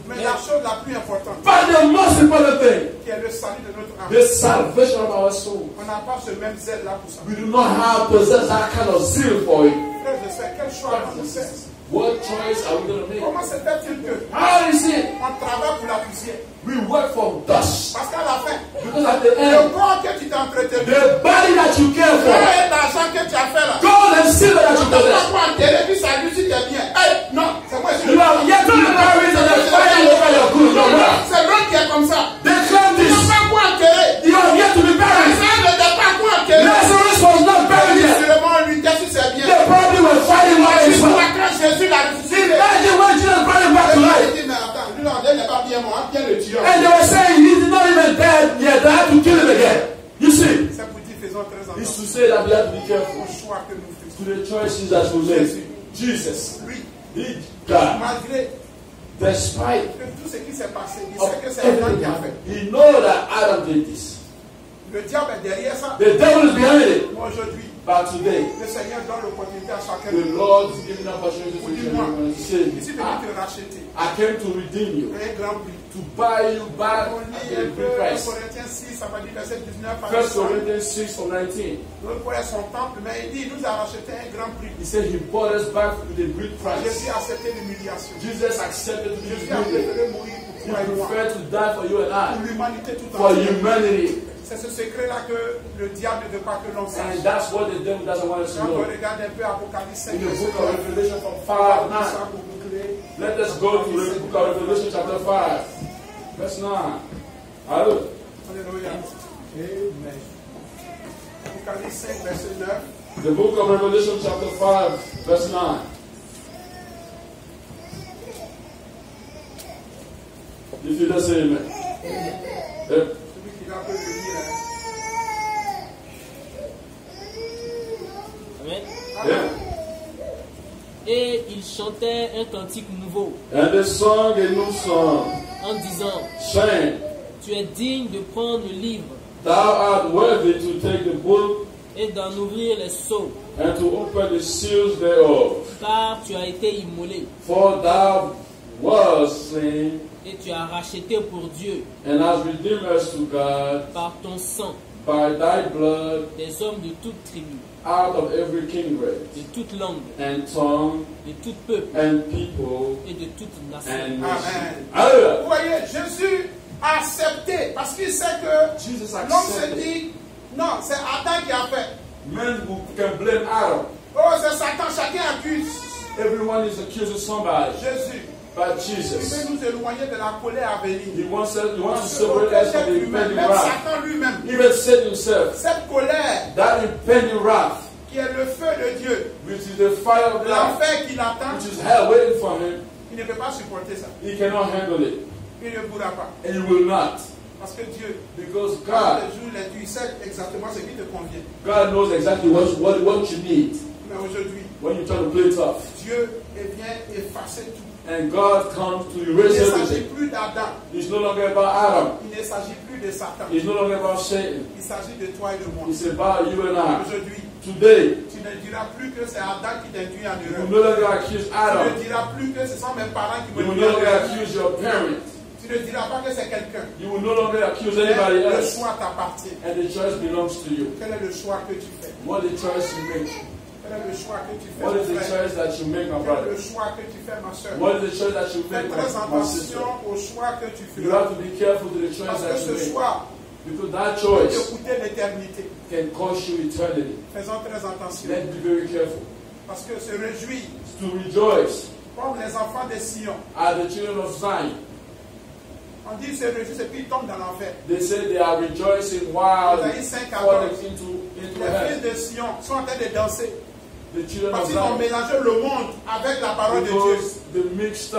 Mais la chose la plus importante, But the most important thing, qui est le salut de notre âme, the salvation of our soul. on n'a pas ce même zèle là pour ça. We do not have possess that kind of zeal for it. Frère, je sais, quel choix on fait? What choice are we going to make? Comment se fait-il que How is it? on travaille pour la poussière? We work for dust. Parce qu'à la fin, Because at the le end, corps que tu t'es entretenu, the body that you care for, l'argent que tu as fait là, gold and silver that you on t'a possess, pas enterré, puis ça lui dit t'es bien. Hey, non, c'est moi, you have yet to be buried and they're fighting over your good. Your wealth. c'est l'autre qui est comme ça. They claim Tu n'as this. pas quoi enterrer. You have yet to be buried. Ça ne t'a pas quoi enterrer. Lazarus was not buried yet. Sûrement, lui, qu'est-ce que c'est bien. They probably were fighting over his Jésus, wealth. quand Jésus l'a ressuscité, Imagine when Jesus brought him back to il life. dit, mais attends, lui, là, il n'est pas bien mort, bien le tueur. And they were saying he's not even dead yet. They had to kill him again. You see, C'est pour dire, faisons très it's attention to say that we have to be careful au choix que nous to faisons. the choices that we make. Jesus, Lui, he died malgré despite que tout ce qui s'est passé, il of sait que c'est Adam qui a everything. fait. He know that Adam did this. Le diable est derrière ça. The devil is behind it. Moi, aujourd'hui, But today, le Seigneur donne l'opportunité à chacun the de nous. Lord is giving opportunity to each and everyone to say, Ici, venu te racheter. I came to redeem you, Un grand prix. to buy you back On at lit a un peu great 1 price. Corinthiens 6, ça va dire verset 19 à 1 20. Corinthians 6 from 19. L'autre fois, son temple, mais il dit, il nous a racheté un grand prix. He said he bought us back with a great price. Jésus a accepté l'humiliation. Jesus accepted to be Jésus a humiliated. préféré mourir pour He toi et moi. preferred to die for you and Pour I, l'humanité tout for entière. humanity. C'est ce secret-là que le diable ne veut pas que l'on And sache. that's what the devil doesn't want us to Quand on know. regarde un peu Apocalypse 5, In the verset book of 9, Revelation from on 5, va 9. ça pour boucler. Let us go to the book of Revelation chapter 5. Verse 9. Allô? Alléluia. Amen. Apocalypse 5, verset 9. The book of Revelation chapter 5, verse 9. If you just say amen. Celui qui va peut le lire. Hein. Amen. Yeah. Et il chantait un cantique nouveau And they sung a new song, en disant, saying, tu es digne de prendre le livre Thou art worthy to take the book et d'en ouvrir les sceaux, and to open the seals thereof. car tu as été immolé For thou wast slain et tu as racheté pour Dieu and hast redeemed us to God par ton sang by thy blood des hommes de toute tribu, out of every kindred de toute langue, and tongue de tout peuple and people et de toute nation. and Amen. nation. Hallelujah. Vous voyez, Jésus a accepté parce qu'il sait que Jesus l'homme se accepted. dit, non, c'est Adam qui a fait. Men who can blame Adam. Oh, c'est Satan, chacun accuse. Everyone is accusing somebody. Jésus, But il Jesus, veut nous éloigner de la colère à venir. he wants to Parce que separate us from the lui-même, impending même wrath. Satan lui-même, Even Satan himself, cette colère that impending wrath, qui est le feu de Dieu, which is the fire of God, l'enfer qui l'attend, which is hell waiting for him, il ne peut pas supporter ça. he cannot handle it. Il ne pourra pas. And you will not. Parce que Dieu, Because quand God, le jour, tu sais exactement ce qui te convient. God knows exactly what you need. Mais aujourd'hui, When you try to play tough. Dieu vient effacer tout. And God comes to Il erase ne s'agit everything. plus d'Adam. It's no longer about Adam. Il ne s'agit plus de Satan. It's no longer about Satan. Il s'agit de toi et de moi. It's about you and I. Aujourd'hui, Today, tu ne diras plus que c'est Adam qui t'induit en you erreur. will no longer accuse Tu Adam. ne diras plus que ce sont mes parents qui You me will no disent. longer accuse your parents. Tu ne diras pas que c'est quelqu'un. You will no longer accuse Mais anybody le else. choix t'appartient. And the choice belongs to you. Quel est le choix que tu fais? What the choice you make? Quel est le choix que tu fais, What mon is the frère? choice that you make, my Quel est brother? le choix que tu fais, ma soeur? What is the choice that you Fais make, très my sister? attention au choix que tu You feras. have to be careful to the choice Parce que that you ce make. choix Because that peut choice te coûter l'éternité. can cost you eternity. Faisons très attention. Let's be very careful. Parce que se réjouir, To rejoice comme les enfants de Sion. are the children of Zion. On dit se réjouir et puis ils tombent dans l'enfer. They say they are rejoicing while Isaïe 5, falling 14. into Les hell. fils de Sion sont en train de danser. The children Parce of qu'ils ont Zion. mélangé le monde avec la parole de Dieu. Because they mixed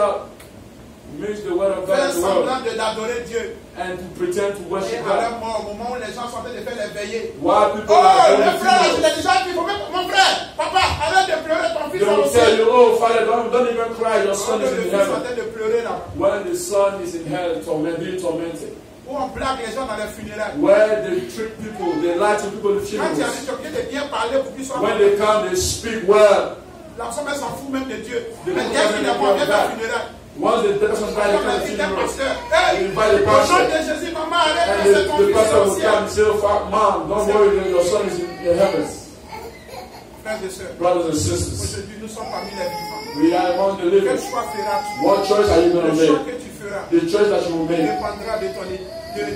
the word of God Faire and the world. semblant d'adorer Dieu. And to pretend to Et worship à God. leur mort, au moment où les gens sont en train de faire les veillées. While people Oh, are le going frère, je to l'ai déjà dit, mon frère, papa, arrête de pleurer, ton they fils est au will tell ciel. you, oh Father, don't even cry, your son Quand is le in fils est en heaven. train de pleurer là, When the son is in hell, being tormented. où on blague les gens dans les funérailles. Where they trick people, they lie to people in Quand tu as funerals. dit, tu es obligé de bien parler pour qu'ils soient When they come, they speak well. la personne elle s'en fout même de Dieu. They Mais don't dès have qu'il any est mort, viens of faire that. funérailles. Once the person dies, they Comme come la to fille d'un funeral. pasteur. They Hey, invite the au nom pastor. de Jésus, maman, arrête, And c'est ton the fils pastor au will ciel. come and say, oh, Mom, don't worry, your son is in the heavens. Frères et sœurs, Brothers and sisters, aujourd'hui nous sommes parmi les vivants. we are among the Quel living. choix feras-tu? What choice are you going to Le choix make? que tu feras The choice that you will make dépendra de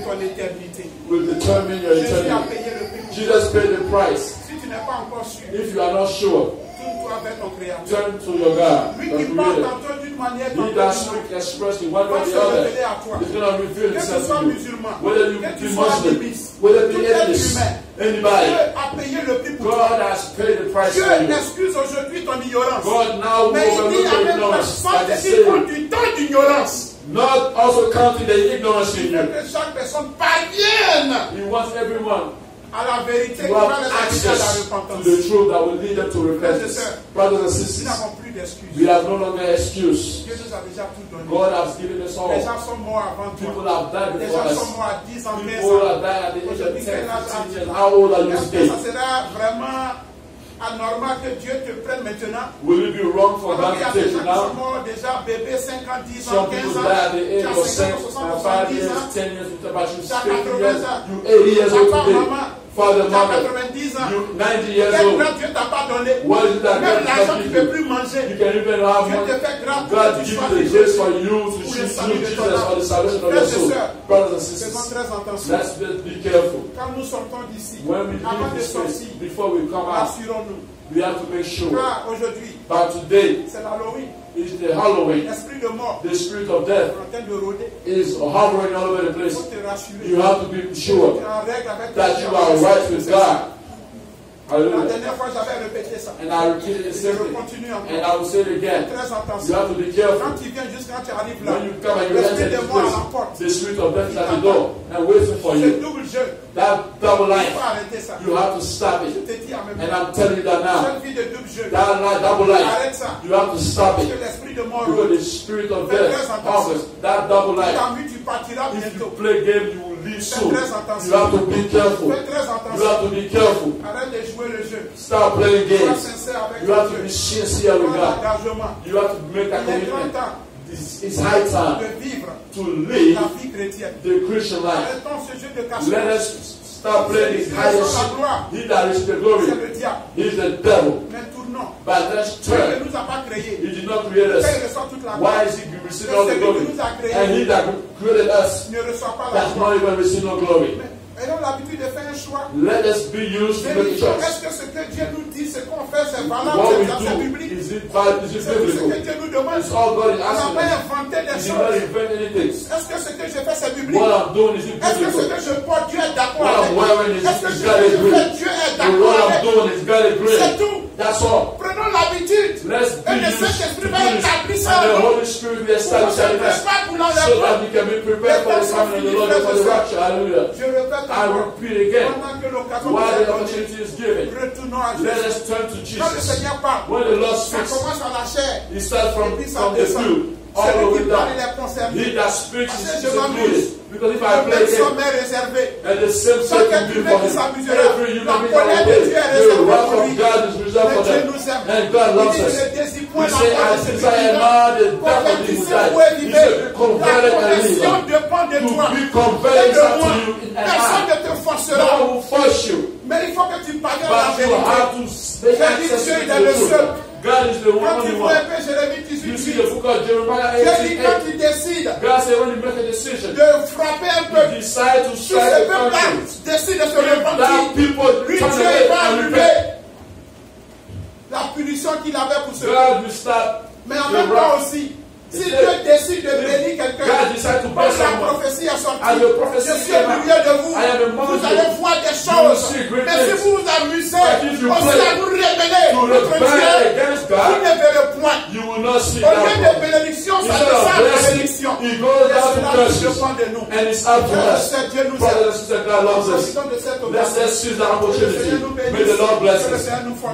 ton éternité. will determine your Jésus a eternity. payé le prix. Jesus paid the price. Si tu n'es pas encore sûr, If you are not sure, tourne-toi vers ton Créateur. turn to your God, Lui the qui parle Creator. tantôt d'une manière, He tantôt that d'une autre, speaks expressly one way va or se the other. révéler à toi. He's going to reveal Que tu himself sois to you. musulman, Whether you que be tu sois Muslim, animiste, whether tout be être atheist, humain, anybody, Dieu a payé le prix pour toi. God has paid the price Dieu for you. excuse aujourd'hui ton ignorance. God now will Mais il dit overlook à your même ignorance. sans Like te he dire quand said, tu tant d'ignorance. not also counting the ignorance in Il you. veut que chaque personne parvienne He wants everyone à la vérité qui to va have les amener à la access to repentance. the truth that will lead them to repentance. Brothers and Nous sisters, n'avons plus d'excuses. we have no longer excuse. Dieu nous a déjà tout donné. God has given us all. Les gens sont morts avant People toi. have died Les before gens us. sont morts à 10 ans, 15 People ans. have died at the age of Aujourd'hui, 10, quel âge 15 years. as-tu? How old are you Est-ce que today? ça sera vraiment anormal que Dieu te prenne maintenant? Will it be wrong for Alors God qu'il y a to des take gens you qui sont now? morts déjà bébés, 5 ans, 10 ans, Some 15 people ans. die at the Tu age as of 50, 5 70, years, 70 ans. 10 years, but you Tu as 50 80 years, ans. you 80 years old Papa, today. maman, Father, tu as mother, 90 ans. you 90 years Quel old. grâce Dieu t'a pas donné? What is it that Même God l'argent, has tu ne given peux you? plus manger. You can even have Dieu te money. fait grâce pour God que tu gives sois you the riche. grace for you to Pour le choose salut de Jesus ton âme. for the salvation of your Frères et soul. sœurs, Brothers and faisons sisters, très attention. let's be careful. Quand nous sortons d'ici, When we avant leave de this sortir, place, before we come out, rassurons-nous. we have to make sure Car aujourd'hui, that today c'est l'Halloween. is the Halloween. L'esprit de mort The spirit of death est en train de rôder. is hovering all over the Il place. faut te rassurer. You have to be Tu sure es en règle avec that Dieu. you are right with God. La Hallelujah. dernière fois, j'avais répété ça. And I repeat it the Je same thing. continue And encore. I will say it again. Très You attention. have to be careful. Quand tu viens, juste quand tu arrives là, When you come and you l'esprit enter de this mort à la place, porte. the spirit of death is at the door and waiting for C'est you. double jeu. That double Il life, faut arrêter ça. you have to stop Je it. te dis en même And temps. I'm telling you that now. Cette vie de double jeu. That life, double life, Arrête ça. you have to stop Parce que it. l'esprit de mort Because rôde. the spirit of death offers that double Tu life. t'as vu, tu partiras If you bientôt. play game, you will leave Fais soon. très attention. You have to be careful. Fais très You attention. have to be careful. Arrête de jouer le jeu. Stop playing Sois games. sincère avec You have to Dieu. be sincere with Prends God. l'engagement. You have to make that Il est grand commitment. temps It's high time de vivre to live la vie chrétienne. the Christian life. Arrêtons ce jeu de Let cache-cache. us stop playing this hide and seek. He that is the C'est glory, le diable. he's the devil. Mais tournons. But let's Dieu turn. ne nous a pas créés. He did not create us. Quand il reçoit toute la Why gloire, is he receiving all the glory? And he that created us ne reçoit pas la does gloire. not even receive no glory. Ayons l'habitude de faire un choix. Let us be used to make a Vérifions, choice. est-ce que ce que Dieu nous dit, ce qu'on fait, c'est valable, What we c'est do, biblique? is it C'est ce biblical? que Dieu nous demande. It's all God is On n'a asking pas us. inventé des He did not choses. invent anything. Est-ce que ce que je fais, c'est biblique? What I'm doing is it Est-ce que ce biblical. que je porte, Dieu est d'accord What I'm avec? wearing is Est-ce que ce God que je agree. fais, Dieu est And d'accord what I'm avec? doing is God agree. C'est tout. That's all. Prenons l'habitude. Let's be Et le used to Saint-Esprit do va this. établir And ça en the nous. Holy Spirit will Pour qu'on establish se in us prépare pour so that we l'enlèvement. can be coming of the Lord for the rapture. Hallelujah. Je répète I encore, repeat again. pendant que l'occasion While nous the est donnée, opportunity is given, retournons à let Jésus. us turn to Quand le Jesus. Seigneur parle, When the Lord ça speaks, commence à la chair. He starts from Et puis ça the descend. view all the Celui way qui parle, il down. est concerné. He that speaks Parce is que je m'amuse. included. Because if I Le play même again, sommet réservé. and the same Chaque thing will être be humain for qui him. s'amusera, Every human la being colère that de will Dieu est the réservée wrath pour of lui. God is reserved Mais for Dieu them. nous aime. And God Il loves dit que us. le désippoint He said, I d'enfant de desire celui-là, not the death of him who convertissez-vous died. et He vivez. said, be La converted and conversion live. dépend de To toi be et converted de is up moi. to you and Personne I. ne te forcera. No one will force you. Mais il faut que tu parviennes à la But you vérité. have to make J'ai dit access Dieu to il est le the seul. truth. God is the Quand only tu vois one. un peu Jérémie You see 18, the book of Jeremiah Dieu dit quand 18:8. tu décides God said when you make a decision, de frapper un you peuple, decide to si ce strike a peuple-là country. décide de se If that repentir, people lui turn Dieu away va and annuler repent, la punition qu'il avait pour ce peuple. God will start Mais en the même temps wrath. aussi, si Dieu décide de bénir quelqu'un, God decide to comme bless la someone, prophétie a sorti, and the prophecy je suis au came out, milieu de vous, I am among vous you. allez voir des You choses. will see great Mais si things. vous vous amusez But if you aussi play à vous révéler to contre rebel Dieu, against vous God, ne verrez point. you will not see Au lieu de that. bénédiction, ça Instead descend of à blessing, bénédiction. it goes Et down to cela curses. dépend de nous. And it's up to us. Dieu nous Brothers aime. and sisters, God loves us. Profitons de cette Let's occasion. seize that opportunity. May the Lord bless us.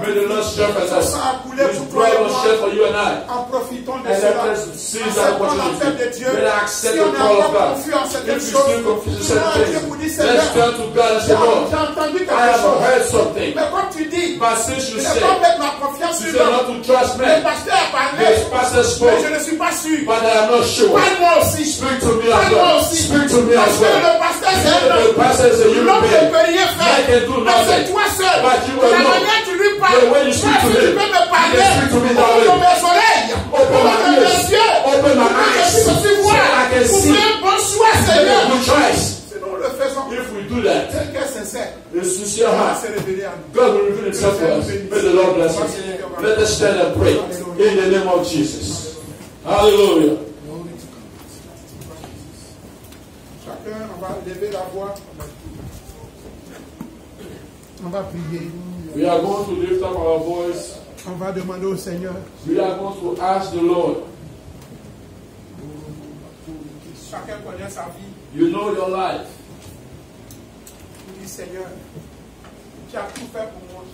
May the Lord strengthen us. His blood was shed for you and I. En profitant de And cela. let us seize Acceptons that l'appel de opportunity. Dieu. Let us Si accept on the est call of encore God. confus en If certaines we choses, still confused in souvent certain Dieu vous dit, things, let's Seigneur, turn to God and say, j'ai Lord, entendu I quelque have chose. heard something. Mais comme tu dis, But since je you ne say, vais pas mettre ma confiance you sur say l'homme. not to trust Le men, pasteur a parlé, yes, pastor mais spoke, je ne suis pas sûr. but I am not sure. Parle-moi aussi. Speak to me as Parle-moi well. aussi. Speak to me Parce as que well. le pasteur, c'est un The homme. pastor is a human L'homme ne being. peut rien Man faire. can do Mais c'est nothing. toi seul. But you De la alone. manière que tu lui The parles, way you speak toi, to si tu him, peux me parler, you can speak to me that ouvre way. mes oreilles, Open my ouvre mes ears. yeux, Open my pour que eyes. je puisse aussi So voir. I can Pour see. faire un bon choix, Make Seigneur. a good choice. Sinon, le faisons. If we do that, Tel qu'est sincère, a sincere il va heart, se révéler à nous. God will reveal himself to us. May the Lord bless us. Let us stand and pray in the name of Jesus. Hallelujah. Chacun, on va lever la voix. On va prier. We are going to lift up our voice. On va demander au Seigneur. We are going to ask the Lord. Chacun connaît sa vie. You know your life. Il dit, Seigneur, tu as tout fait pour moi.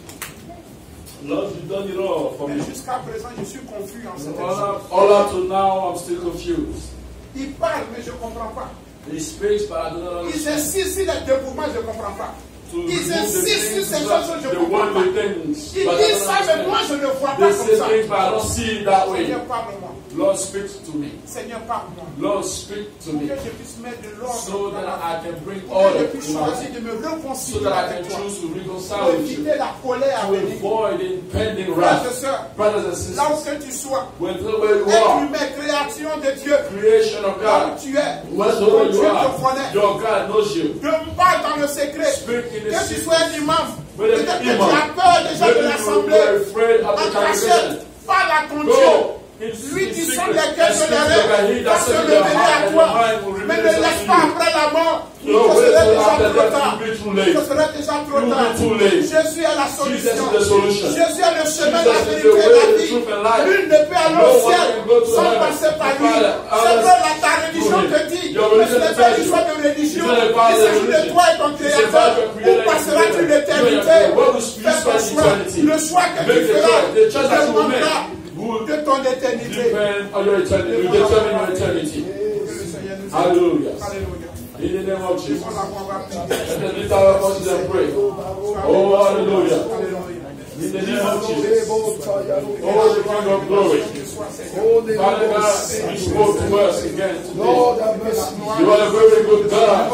Lord, you've done it all for Mais me. jusqu'à présent, je suis confus en cette chose. All up to now, I'm still confused. Il parle, mais je ne comprends pas. He speaks, but I do not Ils understand. insistent sur les dévouements, je ne comprends pas. To Ils remove the insistent sur things, ces choses, je ne the comprends pas. worldly things. Ils but I disent don't ça, mais moi, understand. je ne vois pas They comme say ça. things, but I don't see it that way. Seigneur, parle-moi. Lord, speak to me. Seigneur, parle-moi. Lord, speak to Pour me. que je puisse mettre de l'ordre So dans that ma vie. I can bring Pour que je order puisse in my choisir life. de me So réconcilier that I avec can toi. choose to reconcile Pour with you. éviter la colère à To venir. avoid impending Frères et wrath. sœurs, Brothers and là où sisters, que tu sois, where you être are, humain, création de Dieu, creation of là God, où tu es, wherever ton you Dieu are, te connaît. your God knows you. Ne parle dans le secret. Speak in the Que tu secret. sois un imam, Whether peut-être que you're tu imam, as peur déjà de maybe you l'assemblée. were afraid of En the congregation. cachette, parle à ton Dieu. Go. Lui qui In sonde secret. les cœurs And speak to généreux, God. He va that se searches révéler your à heart and toi. your mind will Mais reveal ne laisse himself pas to you. après la mort. Don't Ce wait serait till déjà after trop death, tard. it will be too Ce late. serait déjà trop It will tard. be too late. Jésus est la Jesus solution. is the solution. Jésus est le chemin, Jesus la is vérité the et way, la the vie. truth and life. Nul ne peut aller No au one ciel can go to sans heaven. passer par lui. Father, C'est vrai, ta religion te dit, Your mais ce religion n'est pas tells une you. histoire de religion. It's not Il about the s'agit de religion. toi et ton It's créateur. about your Où creator and passeras-tu creator. l'éternité? What will you Fais ton spend choix. eternity? Le choix que Make tu the feras choice. The choice that you will make dépendra will de ton éternité. depend on your eternity. Will determine your eternity. Que le Seigneur nous aide. Hallelujah. Alléluia. In the name of Jesus. On la voix va prier. Let us lift our voices and pray. Oh, hallelujah. Alléluia. In the name of Jesus. Oh, the King of glory. Father God, you spoke to us again today. You are a very good God.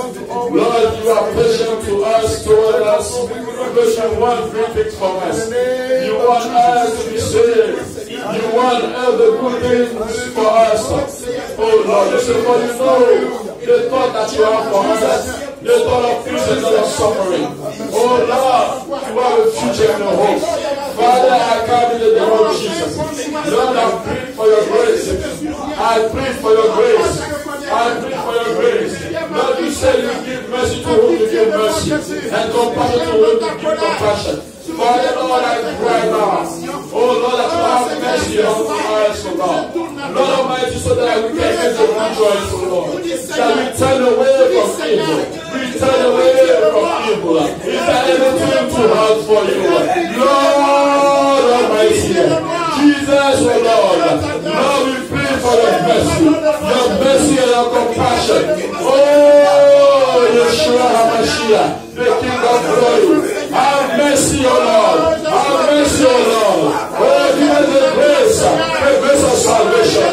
Lord, you are patient to us, toward us, because you want great things from us. You want us to be saved. You want other good things for us. Oh Lord, you say, for you know the thought that you have for us, the thought of peace and not of suffering. Oh Lord, you have a future and a hope. Father, I come in the name of Jesus. Lord, I plead for your grace. I plead for your grace. I plead for your grace. Lord, you say you give mercy to whom you give mercy. mercy and compassion to whom you give compassion. Father, Lord, I cry now. Oh, Lord, that you have mercy on us, O Lord. Lord Almighty, so that we can get the rejoice, O Lord. That we turn away from evil. We turn away from evil. Is there anything too hard for you? Lord Almighty, Jesus, O Lord. Lord, we pray for your mercy and your compassion. Oh, Yeshua HaMashiach, the King of glory. Have mercy, O Lord. Have mercy, O Lord. Oh, give us the grace of salvation.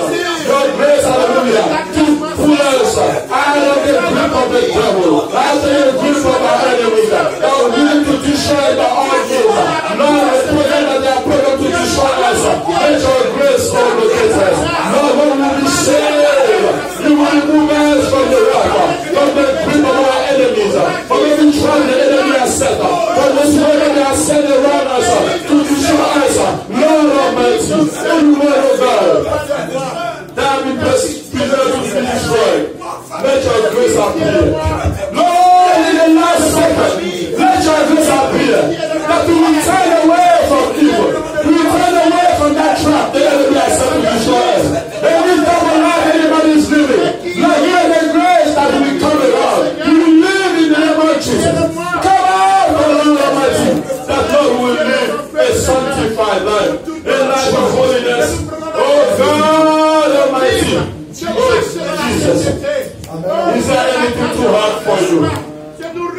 Your grace, hallelujah, to pull us out of the grip of the devil, out of the grip of our enemies, that are willing to destroy the all evil. Lord, I pray that they are programmed to destroy us. Let your grace overtake us. Lord, when we will be saved, you will remove us from the rock, from the grip of our enemies, from every trap the enemy has set up. This way they are sent around us to destroy us. Lord Almighty, everywhere, O God, that we must be able to be destroyed. Let your grace appear. Lord, in the last second, let your grace appear. That we will turn away from evil. We will turn away from that trap the enemy has set to destroy us. Every double life anybody is living, Lord, hear the grace that we come around. We will live in the name of Jesus. Come on, Lord Almighty, that Lord will live a sanctified life, a life of holiness. Oh God Almighty, oh Jesus, is there anything too hard for you?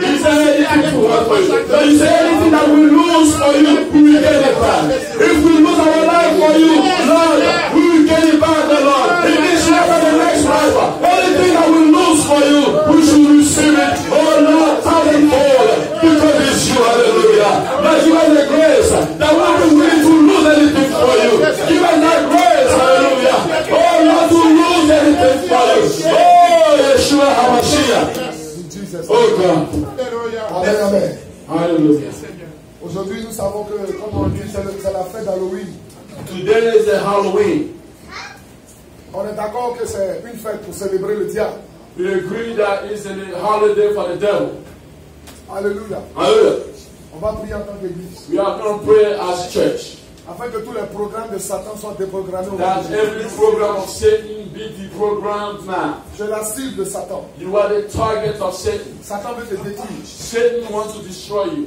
Is there anything too hard for you? Is there anything that we lose for you? We will get it back. If we lose our life for you, Lord, we will get it back, the Lord. In this life and the next life, anything that we lose for you, we should receive it. Oh Lord, thousandfold, because it's you, hallelujah. But give us the grace that we will be willing to lose anything for you. Give us that grace, hallelujah. Oh Lord, to lose anything for you. Oh Yeshua HaMashiach. Oh God. Amen, amen. Hallelujah. Aujourd'hui, nous savons que, comme on dit, c'est la fête d'Halloween. Today is the Halloween. On est d'accord que c'est une fête pour célébrer le diable. We agree that it's a holiday for the devil. Alléluia. Hallelujah. On va prier en tant qu'église. We are going to pray as church. Afin que tous les programmes de Satan soient déprogrammés. That every program of Satan be deprogrammed now. Tu es la cible de Satan. You are the target of Satan. Satan veut te détruire. Satan wants to destroy you.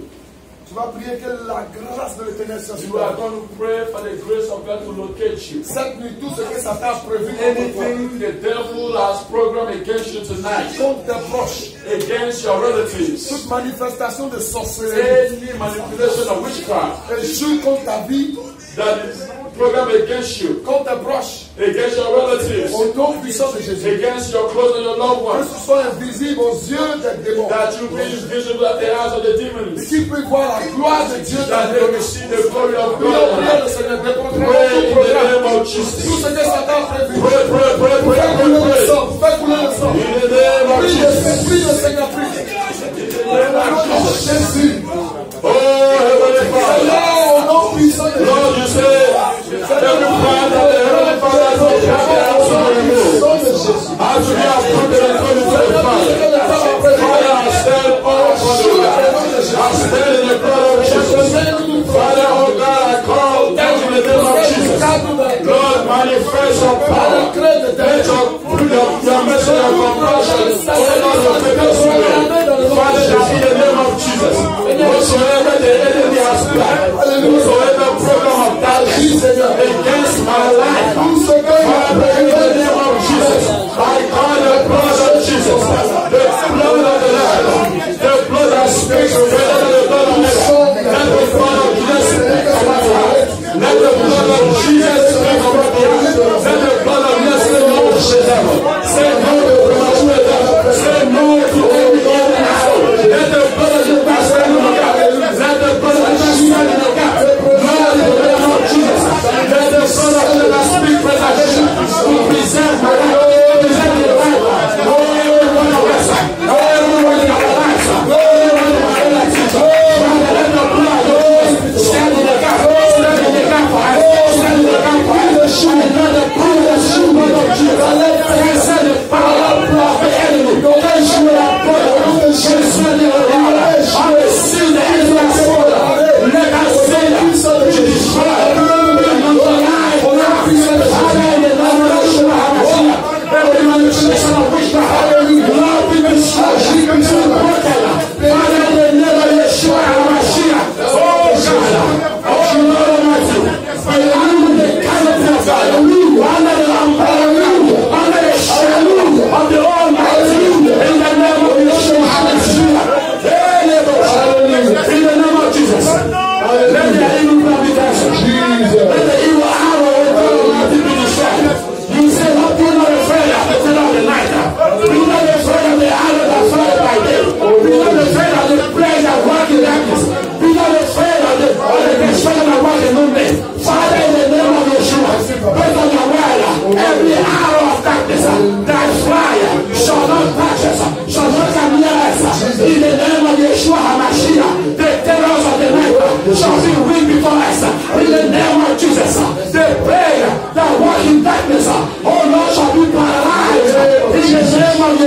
Tu vas prier que la grâce de l'Éternel soit sur You are toi. going to pray for the grace of God to locate you. Cette nuit, tout ce que Satan a prévu contre toi, Anything the devil has programmed against you tonight, contre tes proches, against your relatives, toute manifestation de sorcellerie, any manipulation of witchcraft échoue contre ta vie, that is programmed against you, contre tes proches, against your relatives, au nom puissant de Jésus. against your close and your loved Que ones, ce soit invisible aux yeux des démons. that you be invisible at the eyes of the demons, Et qui peut voir la gloire de Dieu dans that they will see the glory of Prions, prions God. le Seigneur, déprogrammons Pray tout in the programme. name of Tout Jesus. ce que Satan a prévu. Pray, pray, pray, Fais pray, couler le pray, sang, fais couler le sang. in the name of Prie Jesus. le Seigneur, prie. Jésus. Oh, Heavenly Father, Au nom puissant de Lord, you say, every prayer that the Heavenly Father has made, has to be removed. Has to be appointed and come into the Father. Father, I stand all for the Lord. I stand in the blood of Jesus. Father, oh God, I call down in the name of Jesus. Lord, manifest your power. Let your mercy and compassion, oh Lord, will take us away. Father, in the name of Jesus, whatsoever the enemy has planned, whatsoever program of darkness against my life, Father, in the name of Jesus, I call the blood of Jesus, the blood of the Lamb, the blood that speaks better than the blood of Abel. Let the blood of Jesus speak on my life. Let the blood of Jesus speak on my life. Let the blood of Jesus say no to the devil. Say no to the devil. Say no to every evil. Let the blood of Jesus stand in the gap. Let the blood of Jesus stand in the gap. Lord, in the name of Jesus, let the blood of Jesus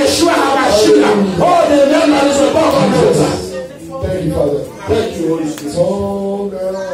Yeshua HaMashiach. Oh, the name that is above all names. Thank you, Father. Thank you, Holy Spirit. Son